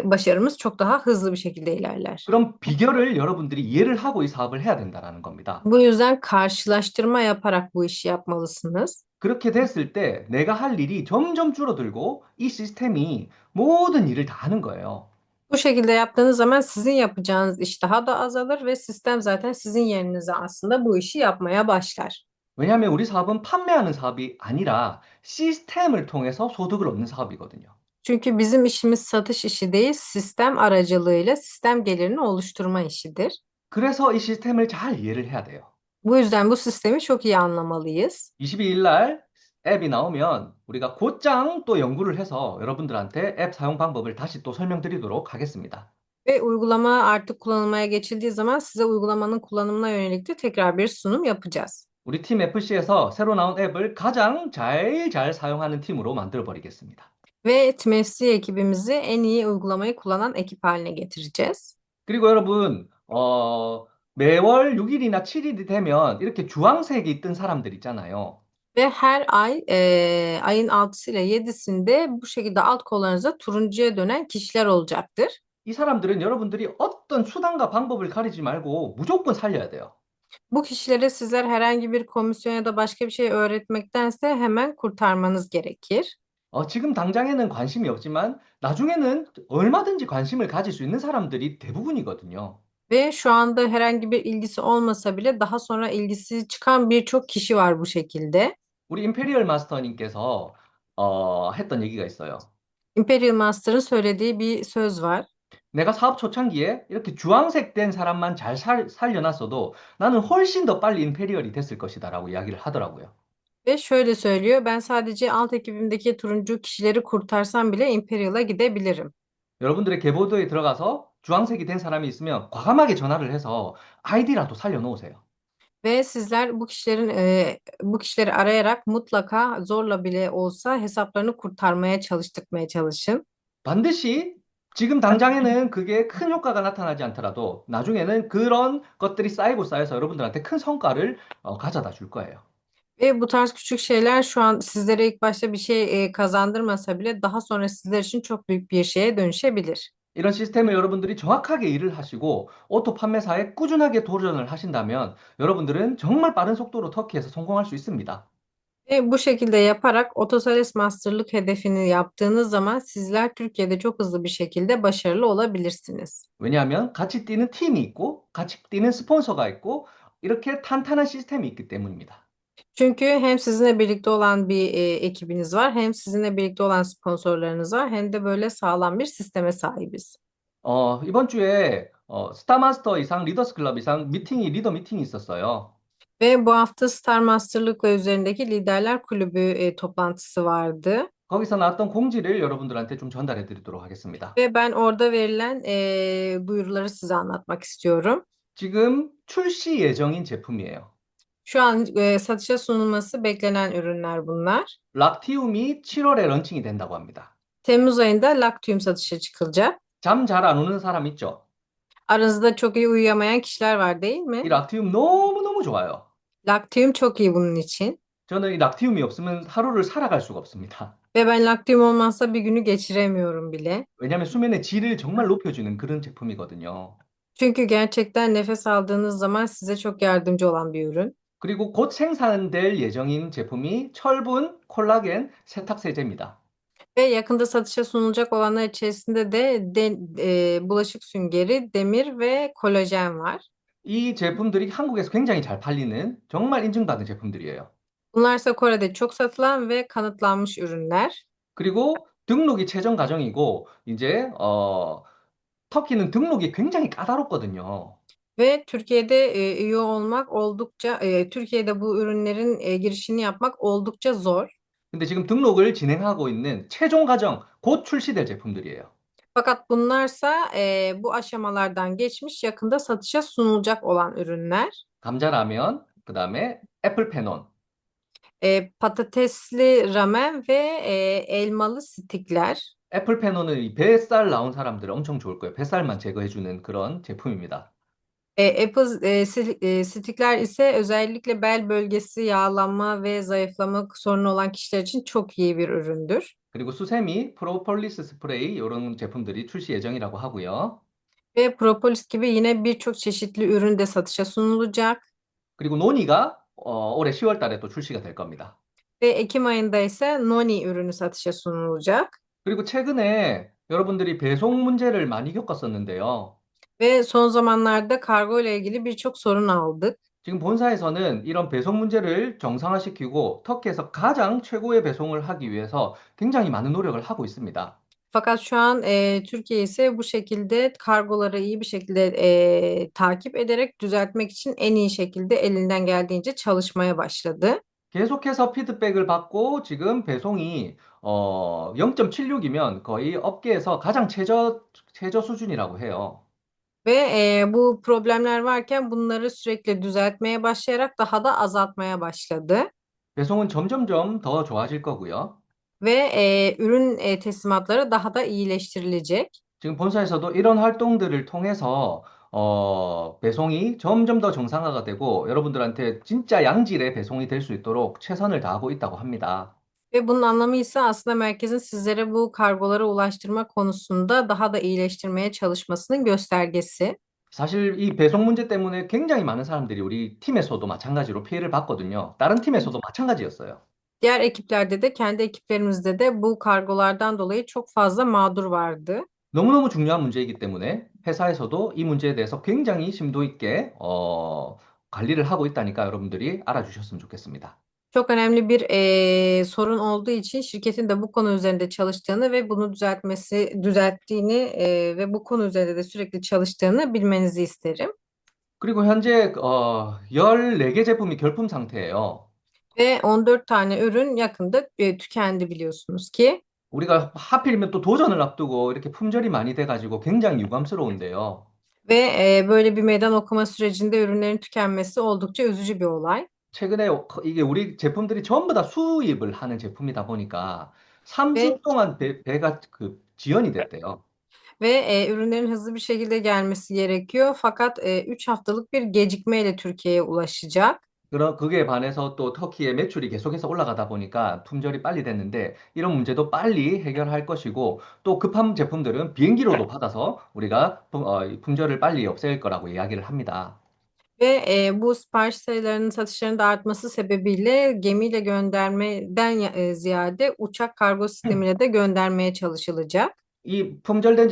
Başarımız çok daha hızlı bir şekilde ilerler. 그럼 비결을 여러분들이 이해를 하고 이 사업을 해야 된다라는 겁니다. Bu yüzden karşılaştırma yaparak bu işi yapmalısınız. 그렇게 됐을 때 내가 할 일이 점점 줄어들고 이 시스템이 모든 일을 다 하는 거예요. Bu şekilde yaptığınız zaman sizin yapacağınız iş daha da azalır ve sistem zaten sizin yerinize aslında bu işi yapmaya başlar. 왜냐하면 우리 사업은 판매하는 사업이 아니라 시스템을 통해서 소득을 얻는 사업이거든요. Çünkü bizim işimiz satış işi değil, sistem aracılığıyla sistem gelirini oluşturma işidir. 그래서 이 시스템을 잘 이해를 해야 돼요. Bu yüzden bu sistemi çok iyi anlamalıyız. 22일 날 앱이 나오면 우리가 곧장 또 연구를 해서 여러분들한테 앱 사용 방법을 다시 또 설명드리도록 하겠습니다. Ve uygulama artık kullanılmaya geçildiği zaman size uygulamanın kullanımına yönelik de tekrar bir sunum yapacağız. 우리 팀 FC에서 새로 나온 앱을 가장 잘 사용하는 팀으로 만들어 버리겠습니다. Ve TMFC ekibimizi en iyi uygulamayı kullanan ekip haline getireceğiz. 그리고 여러분, 매월 6일이나 7일이 되면 이렇게 주황색이 뜬 사람들 있잖아요. Ve her ay ayın 6'sı ile 7'sinde bu şekilde alt kollarınıza turuncuya dönen kişiler olacaktır. 이 사람들은 여러분들이 어떤 수단과 방법을 가리지 말고 무조건 살려야 돼요. Bu kişilere sizler herhangi bir komisyon ya da başka bir şey öğretmektense hemen kurtarmanız gerekir. 지금 당장에는 관심이 없지만 나중에는 얼마든지 관심을 가질 수 있는 사람들이 대부분이거든요. Ve şu anda herhangi bir ilgisi olmasa bile daha sonra ilgisi çıkan birçok kişi var bu şekilde. 우리 임페리얼 마스터님께서 했던 얘기가 있어요. Imperial Master'ın söylediği bir söz var. 내가 사업 초창기에 이렇게 주황색 된 사람만 잘 살려놨어도 나는 훨씬 더 빨리 임페리얼이 됐을 것이다라고 이야기를 하더라고요. Ve şöyle söylüyor, ben sadece alt ekibimdeki turuncu kişileri kurtarsam bile Imperial'a gidebilirim. 여러분들의 계보드에 들어가서 주황색이 된 사람이 있으면 과감하게 전화를 해서 아이디라도 살려놓으세요. Ve sizler bu kişileri arayarak mutlaka zorla bile olsa hesaplarını kurtarmaya çalıştırmaya çalışın. 반드시 지금 당장에는 그게 큰 효과가 나타나지 않더라도 나중에는 그런 것들이 쌓이고 쌓여서 여러분들한테 큰 성과를 가져다 줄 거예요. Ve bu tarz küçük şeyler şu an sizlere ilk başta bir şey kazandırmasa bile daha sonra sizler için çok büyük bir şeye dönüşebilir. 이런 시스템을 여러분들이 정확하게 일을 하시고 오토 판매사에 꾸준하게 도전을 하신다면 여러분들은 정말 빠른 속도로 터키에서 성공할 수 있습니다. Ve bu şekilde yaparak Otosales Master'lık hedefini yaptığınız zaman sizler Türkiye'de çok hızlı bir şekilde başarılı olabilirsiniz. 왜냐하면 같이 뛰는 팀이 있고 같이 뛰는 스폰서가 있고 이렇게 탄탄한 시스템이 있기 때문입니다. Çünkü hem sizinle birlikte olan bir ekibiniz var, hem sizinle birlikte olan sponsorlarınız var, hem de böyle sağlam bir sisteme sahibiz. 이번 주에 스타마스터 이상 리더스 클럽 이상 리더 미팅이 있었어요. Ve bu hafta Star Master'lık ve üzerindeki Liderler Kulübü toplantısı vardı. 거기서 나왔던 공지를 여러분들한테 좀 전달해 드리도록 하겠습니다. Ve ben orada verilen duyuruları size anlatmak istiyorum. 지금 출시 예정인 제품이에요. Şu an satışa sunulması beklenen ürünler bunlar. 락티움이 7월에 런칭이 된다고 합니다. Temmuz ayında Lactium satışa çıkılacak. 잠 잘 안 오는 사람 있죠? Aranızda çok iyi uyuyamayan kişiler var değil 이 mi? 락티움 너무너무 좋아요. Lactium çok iyi bunun için. 저는 이 락티움이 없으면 하루를 살아갈 수가 없습니다. Ve ben Lactium olmazsa bir günü geçiremiyorum bile. 왜냐하면 수면의 질을 정말 높여주는 그런 제품이거든요. Çünkü gerçekten nefes aldığınız zaman size çok yardımcı olan bir ürün. 그리고 곧 생산될 예정인 제품이 철분, 콜라겐, 세탁세제입니다. Ve yakında satışa sunulacak olanlar içerisinde de bulaşık süngeri, demir ve kolajen var. 이 제품들이 한국에서 굉장히 잘 팔리는 정말 인증받은 제품들이에요. Bunlar ise Kore'de çok satılan ve kanıtlanmış ürünler. 그리고 등록이 최종 과정이고 이제 터키는 등록이 굉장히 까다롭거든요. Ve Türkiye'de üye olmak oldukça, Türkiye'de bu ürünlerin girişini yapmak oldukça zor. 근데 지금 등록을 진행하고 있는 최종 과정, 곧 출시될 제품들이에요. Fakat bunlarsa bu aşamalardan geçmiş, yakında satışa sunulacak olan ürünler. 감자라면, 그다음에 애플 페논. Patatesli ramen ve elmalı stikler. 애플 페논은 이 뱃살 나온 사람들 엄청 좋을 거예요. 뱃살만 제거해주는 그런 제품입니다. Stikler ise özellikle bel bölgesi yağlanma ve zayıflama sorunu olan kişiler için çok iyi bir üründür. 그리고 수세미, 프로폴리스 스프레이 이런 제품들이 출시 예정이라고 하고요. Ve propolis gibi yine birçok çeşitli ürün de satışa sunulacak. 그리고 노니가 올해 10월 달에 또 출시가 될 겁니다. Ve Ekim ayında ise Noni ürünü satışa sunulacak. 그리고 최근에 여러분들이 배송 문제를 많이 겪었었는데요. Ve son zamanlarda kargo ile ilgili birçok sorun aldık. 지금 본사에서는 이런 배송 문제를 정상화시키고 터키에서 가장 최고의 배송을 하기 위해서 굉장히 많은 노력을 하고 있습니다. Fakat şu an Türkiye ise bu şekilde kargoları iyi bir şekilde takip ederek düzeltmek için en iyi şekilde elinden geldiğince çalışmaya başladı. 계속해서 피드백을 받고 지금 배송이 0.76이면 거의 업계에서 가장 최저 수준이라고 해요. Ve bu problemler varken bunları sürekli düzeltmeye başlayarak daha da azaltmaya başladı. 배송은 점점점 더 좋아질 거고요. Ve ürün teslimatları daha da iyileştirilecek. 지금 본사에서도 이런 활동들을 통해서 배송이 점점 더 정상화가 되고 여러분들한테 진짜 양질의 배송이 될 수 있도록 최선을 다하고 있다고 합니다. Ve bunun anlamı ise aslında merkezin sizlere bu kargoları ulaştırma konusunda daha da iyileştirmeye çalışmasının göstergesi. 사실 이 배송 문제 때문에 굉장히 많은 사람들이 우리 팀에서도 마찬가지로 피해를 봤거든요. 다른 팀에서도 마찬가지였어요. Diğer ekiplerde de kendi ekiplerimizde de bu kargolardan dolayı çok fazla mağdur vardı. 너무너무 중요한 문제이기 때문에 회사에서도 이 문제에 대해서 굉장히 심도 있게 관리를 하고 있다니까 여러분들이 알아주셨으면 좋겠습니다. Çok önemli bir sorun olduğu için şirketin de bu konu üzerinde çalıştığını ve bunu düzelttiğini ve bu konu üzerinde de sürekli çalıştığını bilmenizi isterim. 그리고 현재 14개 제품이 결품 상태예요. Ve 14 tane ürün yakında tükendi biliyorsunuz ki. 우리가 하필이면 또 도전을 앞두고 이렇게 품절이 많이 돼가지고 굉장히 유감스러운데요. Ve böyle bir meydan okuma sürecinde ürünlerin tükenmesi oldukça üzücü bir olay. 최근에 이게 우리 제품들이 전부 다 수입을 하는 제품이다 보니까 3주 Ve 동안 배가 지연이 됐대요. ürünlerin hızlı bir şekilde gelmesi gerekiyor. Fakat 3 haftalık bir gecikmeyle Türkiye'ye ulaşacak. 그게 반해서 또 터키의 매출이 계속해서 올라가다 보니까 품절이 빨리 됐는데 이런 문제도 빨리 해결할 것이고 또 급한 제품들은 비행기로도 받아서 우리가 이 품절을 빨리 없앨 거라고 이야기를 합니다. Ve bu sipariş sayılarının satışlarının da artması sebebiyle gemiyle göndermeden ziyade uçak kargo sistemiyle de göndermeye çalışılacak. 이 품절된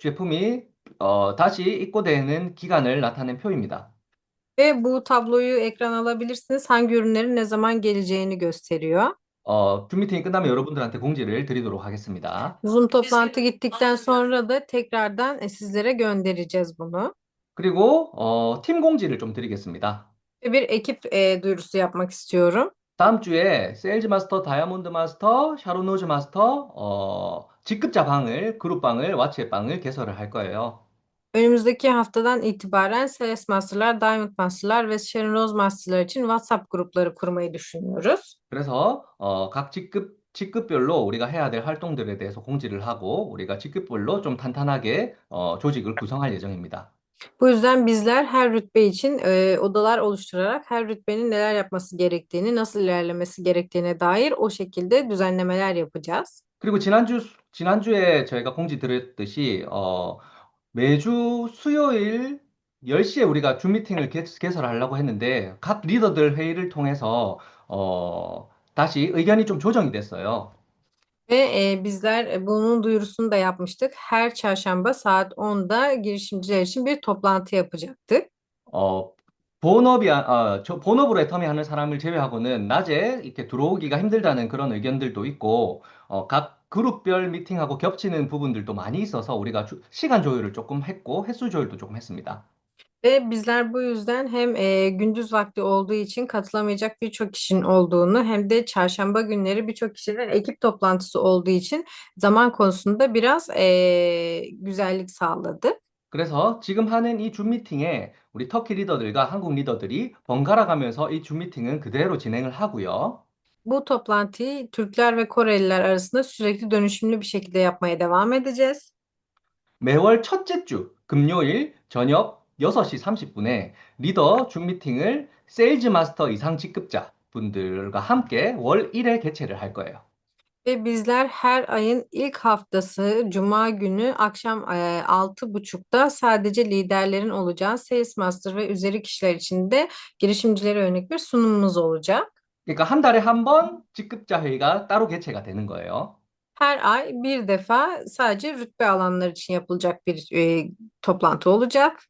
제품이 다시 입고되는 기간을 나타낸 표입니다. Ve bu tabloyu ekran alabilirsiniz. Hangi ürünlerin ne zaman geleceğini gösteriyor. 줌 미팅이 끝나면 여러분들한테 공지를 드리도록 하겠습니다. Zoom toplantı gittikten sonra da tekrardan sizlere göndereceğiz bunu. 그리고 팀 공지를 좀 드리겠습니다. Ve bir ekip duyurusu yapmak istiyorum. 다음 주에 세일즈 마스터, 다이아몬드 마스터, 샤론 노즈 마스터, 직급자 방을, 그룹 방을, 왓츠앱 방을 개설을 할 거예요. Önümüzdeki haftadan itibaren Sales Master'lar, Diamond Master'lar ve Sharon Rose Master'lar için WhatsApp grupları kurmayı düşünüyoruz. 그래서 각 직급별로 우리가 해야 될 활동들에 대해서 공지를 하고 우리가 직급별로 좀 탄탄하게 조직을 구성할 예정입니다. Bu yüzden bizler her rütbe için odalar oluşturarak her rütbenin neler yapması gerektiğini, nasıl ilerlemesi gerektiğine dair o şekilde düzenlemeler yapacağız. 그리고 지난주에 저희가 공지 드렸듯이 매주 수요일 10시에 우리가 줌 미팅을 개설하려고 했는데 각 리더들 회의를 통해서 다시 의견이 좀 조정이 됐어요. Ve bizler bunun duyurusunu da yapmıştık. Her çarşamba saat 10'da girişimciler için bir toplantı yapacaktık. 어, 본업으로 애터미 하는 사람을 제외하고는 낮에 이렇게 들어오기가 힘들다는 그런 의견들도 있고, 각 그룹별 미팅하고 겹치는 부분들도 많이 있어서 우리가 시간 조율을 조금 했고, 횟수 조율도 조금 했습니다. Ve bizler bu yüzden hem gündüz vakti olduğu için katılamayacak birçok kişinin olduğunu hem de çarşamba günleri birçok kişinin ekip toplantısı olduğu için zaman konusunda biraz güzellik sağladık. 그래서 지금 하는 이 줌 미팅에 우리 터키 리더들과 한국 리더들이 번갈아 가면서 이 줌 미팅은 그대로 진행을 하고요. Bu toplantıyı Türkler ve Koreliler arasında sürekli dönüşümlü bir şekilde yapmaya devam edeceğiz. 매월 첫째 주 금요일 저녁 6시 30분에 리더 줌 미팅을 세일즈 마스터 이상 직급자 분들과 함께 월 1회 개최를 할 거예요. Ve bizler her ayın ilk haftası Cuma günü akşam 6.30'da sadece liderlerin olacağı Sales Master ve üzeri kişiler için de girişimcilere yönelik bir sunumumuz olacak. 그러니까 한 달에 한 번 직급자 회의가 따로 개최가 되는 거예요. Her ay bir defa sadece rütbe alanlar için yapılacak bir toplantı olacak.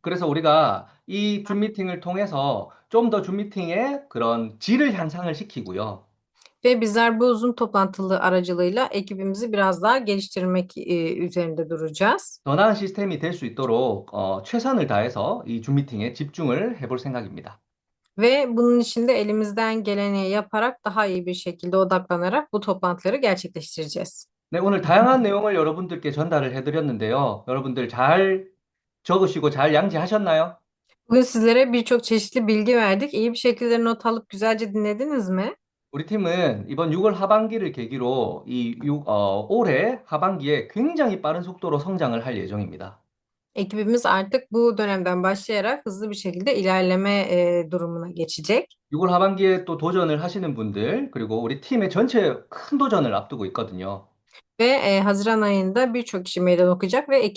그래서 우리가 이 줌 미팅을 통해서 좀 더 줌 미팅의 그런 질을 향상을 시키고요. Ve bizler bu Zoom toplantılı aracılığıyla ekibimizi biraz daha geliştirmek üzerinde duracağız. 더 나은 시스템이 될 수 있도록 최선을 다해서 이 줌 미팅에 집중을 해볼 생각입니다. Ve bunun için de elimizden geleni yaparak daha iyi bir şekilde odaklanarak bu toplantıları gerçekleştireceğiz. 네, 오늘 다양한 내용을 여러분들께 전달을 해드렸는데요. 여러분들 잘 적으시고 잘 양지하셨나요? Bugün sizlere birçok çeşitli bilgi verdik. İyi bir şekilde not alıp güzelce dinlediniz mi? 우리 팀은 이번 6월 하반기를 계기로 올해 하반기에 굉장히 빠른 속도로 성장을 할 예정입니다. Ekibimiz artık bu dönemden başlayarak hızlı bir şekilde ilerleme durumuna geçecek. 6월 하반기에 또 도전을 하시는 분들, 그리고 우리 팀의 전체 큰 도전을 앞두고 있거든요. Ve Haziran ayında birçok kişi meydan okuyacak ve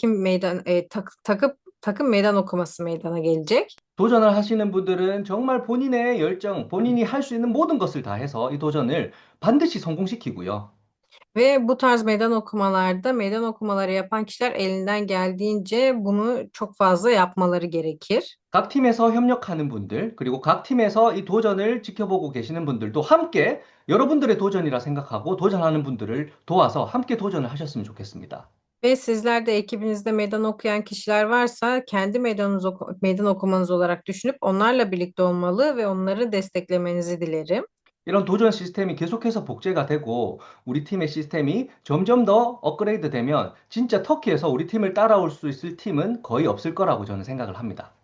takım meydan okuması meydana gelecek. 도전을 하시는 분들은 정말 본인의 열정, 본인이 할 수 있는 모든 것을 다해서 이 도전을 반드시 성공시키고요. Ve bu tarz meydan okumalarda meydan okumaları yapan kişiler elinden geldiğince bunu çok fazla yapmaları gerekir. 각 팀에서 협력하는 분들, 그리고 각 팀에서 이 도전을 지켜보고 계시는 분들도 함께 여러분들의 도전이라 생각하고 도전하는 분들을 도와서 함께 도전을 하셨으면 좋겠습니다. Ve sizler de ekibinizde meydan okuyan kişiler varsa kendi meydan okumanız olarak düşünüp onlarla birlikte olmalı ve onları desteklemenizi dilerim. 이런 도전 시스템이 계속해서 복제가 되고 우리 팀의 sistemi 점점 더 업그레이드 되면 진짜 터키에서 우리 팀을 따라올 수 있을 팀은 거의 없을 거라고 저는 생각을 합니다.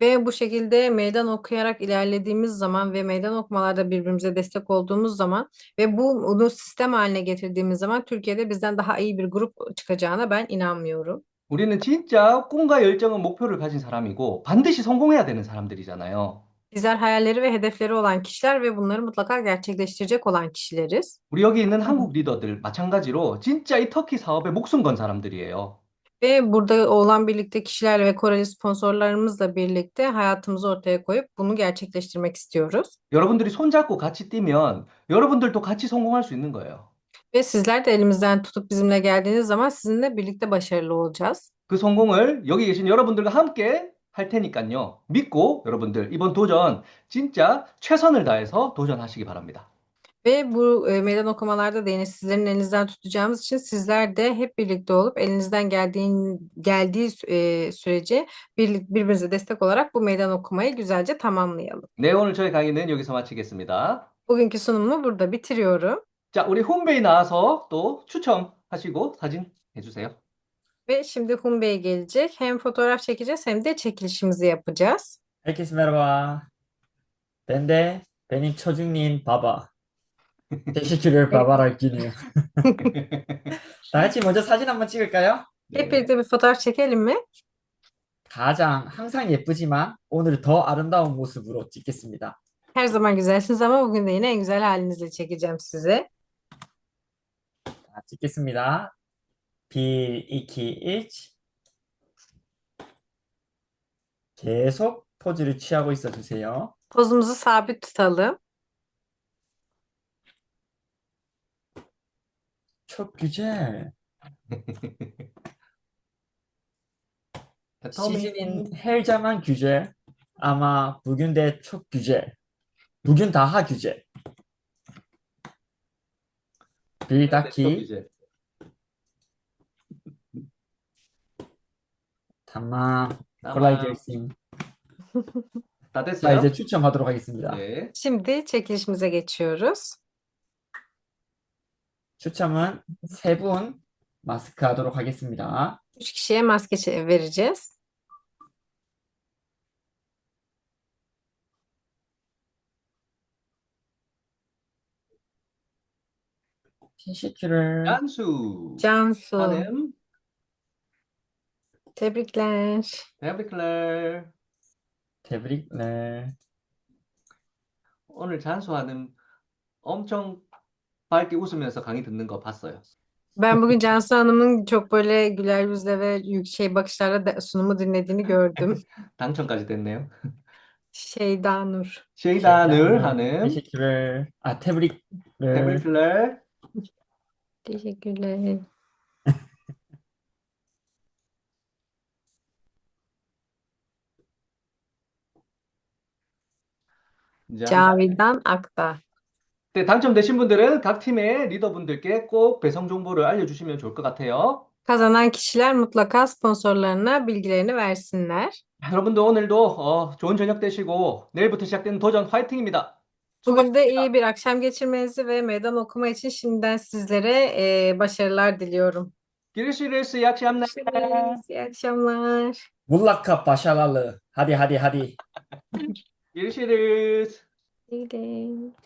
Ve bu şekilde meydan okuyarak ilerlediğimiz zaman ve meydan okumalarda birbirimize destek olduğumuz zaman ve bunu sistem haline getirdiğimiz zaman Türkiye'de bizden daha iyi bir grup çıkacağına ben inanmıyorum. 우리는 진짜 꿈과 열정은 목표를 가진 사람이고 반드시 성공해야 되는 사람들이잖아요. Bizler hayalleri ve hedefleri olan kişiler ve bunları mutlaka gerçekleştirecek olan kişileriz. 우리 여기 있는 한국 리더들 마찬가지로 진짜 이 터키 사업에 목숨 건 사람들이에요. Ve burada olan birlikte kişiler ve Koreli sponsorlarımızla birlikte hayatımızı ortaya koyup bunu gerçekleştirmek istiyoruz. 여러분들이 손잡고 같이 뛰면 여러분들도 같이 성공할 수 있는 거예요. Ve sizler de elimizden tutup bizimle geldiğiniz zaman sizinle birlikte başarılı olacağız. 그 성공을 여기 계신 여러분들과 함께 할 테니까요. 믿고 여러분들 이번 도전 진짜 최선을 다해서 도전하시기 바랍니다. Ve bu meydan okumalarda da yine sizlerin elinizden tutacağımız için sizler de hep birlikte olup elinizden geldiği sürece birbirimize destek olarak bu meydan okumayı güzelce tamamlayalım. 네, 오늘 저희 강의는 여기서 마치겠습니다. Bugünkü sunumu burada bitiriyorum. 자, 우리 홈페이지 나와서 또 추첨하시고 사진 해주세요. Ve şimdi Humbe'ye gelecek. Hem fotoğraf çekeceğiz hem de çekilişimizi yapacağız. Herkese merhaba. Ben de benim çocuğum baba. Teşekkürler baba라 gün이요. 다 같이 먼저 사진 한번 찍을까요? Hep birlikte bir fotoğraf çekelim mi? 가장 항상 예쁘지만 오늘 더 아름다운 모습으로 찍겠습니다. Her zaman güzelsiniz ama bugün de yine en güzel halinizle çekeceğim sizi. 자, 찍겠습니다. 1, 2, 1. 계속 포즈를 취하고 있어 주세요. Pozumuzu sabit tutalım. çok güzel. 시즌인 헬자만 güzel ama bugün de çok güzel. Bugün daha güzel. Bir dahaki tamam. kolay gelsin. 다 자, 됐어요? 이제 추첨하도록 하겠습니다. 네. Şimdi çekilişimize geçiyoruz. 추첨은 3분 마스크 하도록 하겠습니다. 3 kişiye maske vereceğiz. 티셔츠를 짠수 Cansu, hanım, tebrikler. tebrikler. 데브릭을 오늘 잔수 hanım 엄청 밝게 웃으면서 강의 듣는 거 봤어요. Ben bugün Cansu Hanım'ın çok böyle güler yüzle ve bakışlarla sunumu dinlediğini gördüm. 당첨까지 됐네요. Şeyda Nur. şeydan을 hanım, 티셔츠를 태브릭을 tebrikler. Teşekkürler. Cavidan Akta. 네, 당첨되신 분들은 각 팀의 리더분들께 꼭 배송 정보를 알려주시면 좋을 것 같아요. Kazanan kişiler mutlaka sponsorlarına bilgilerini versinler. 여러분도 오늘도 좋은 저녁 되시고 내일부터 시작되는 도전 화이팅입니다. Bugün de iyi bir akşam geçirmenizi ve meydan okuma için şimdiden sizlere başarılar diliyorum. Görüşürüz. İyi akşamlar. Görüşürüz. İyi akşamlar. 몰라카 바샤랄르 하디 하디 하디 Görüşürüz. İyi de.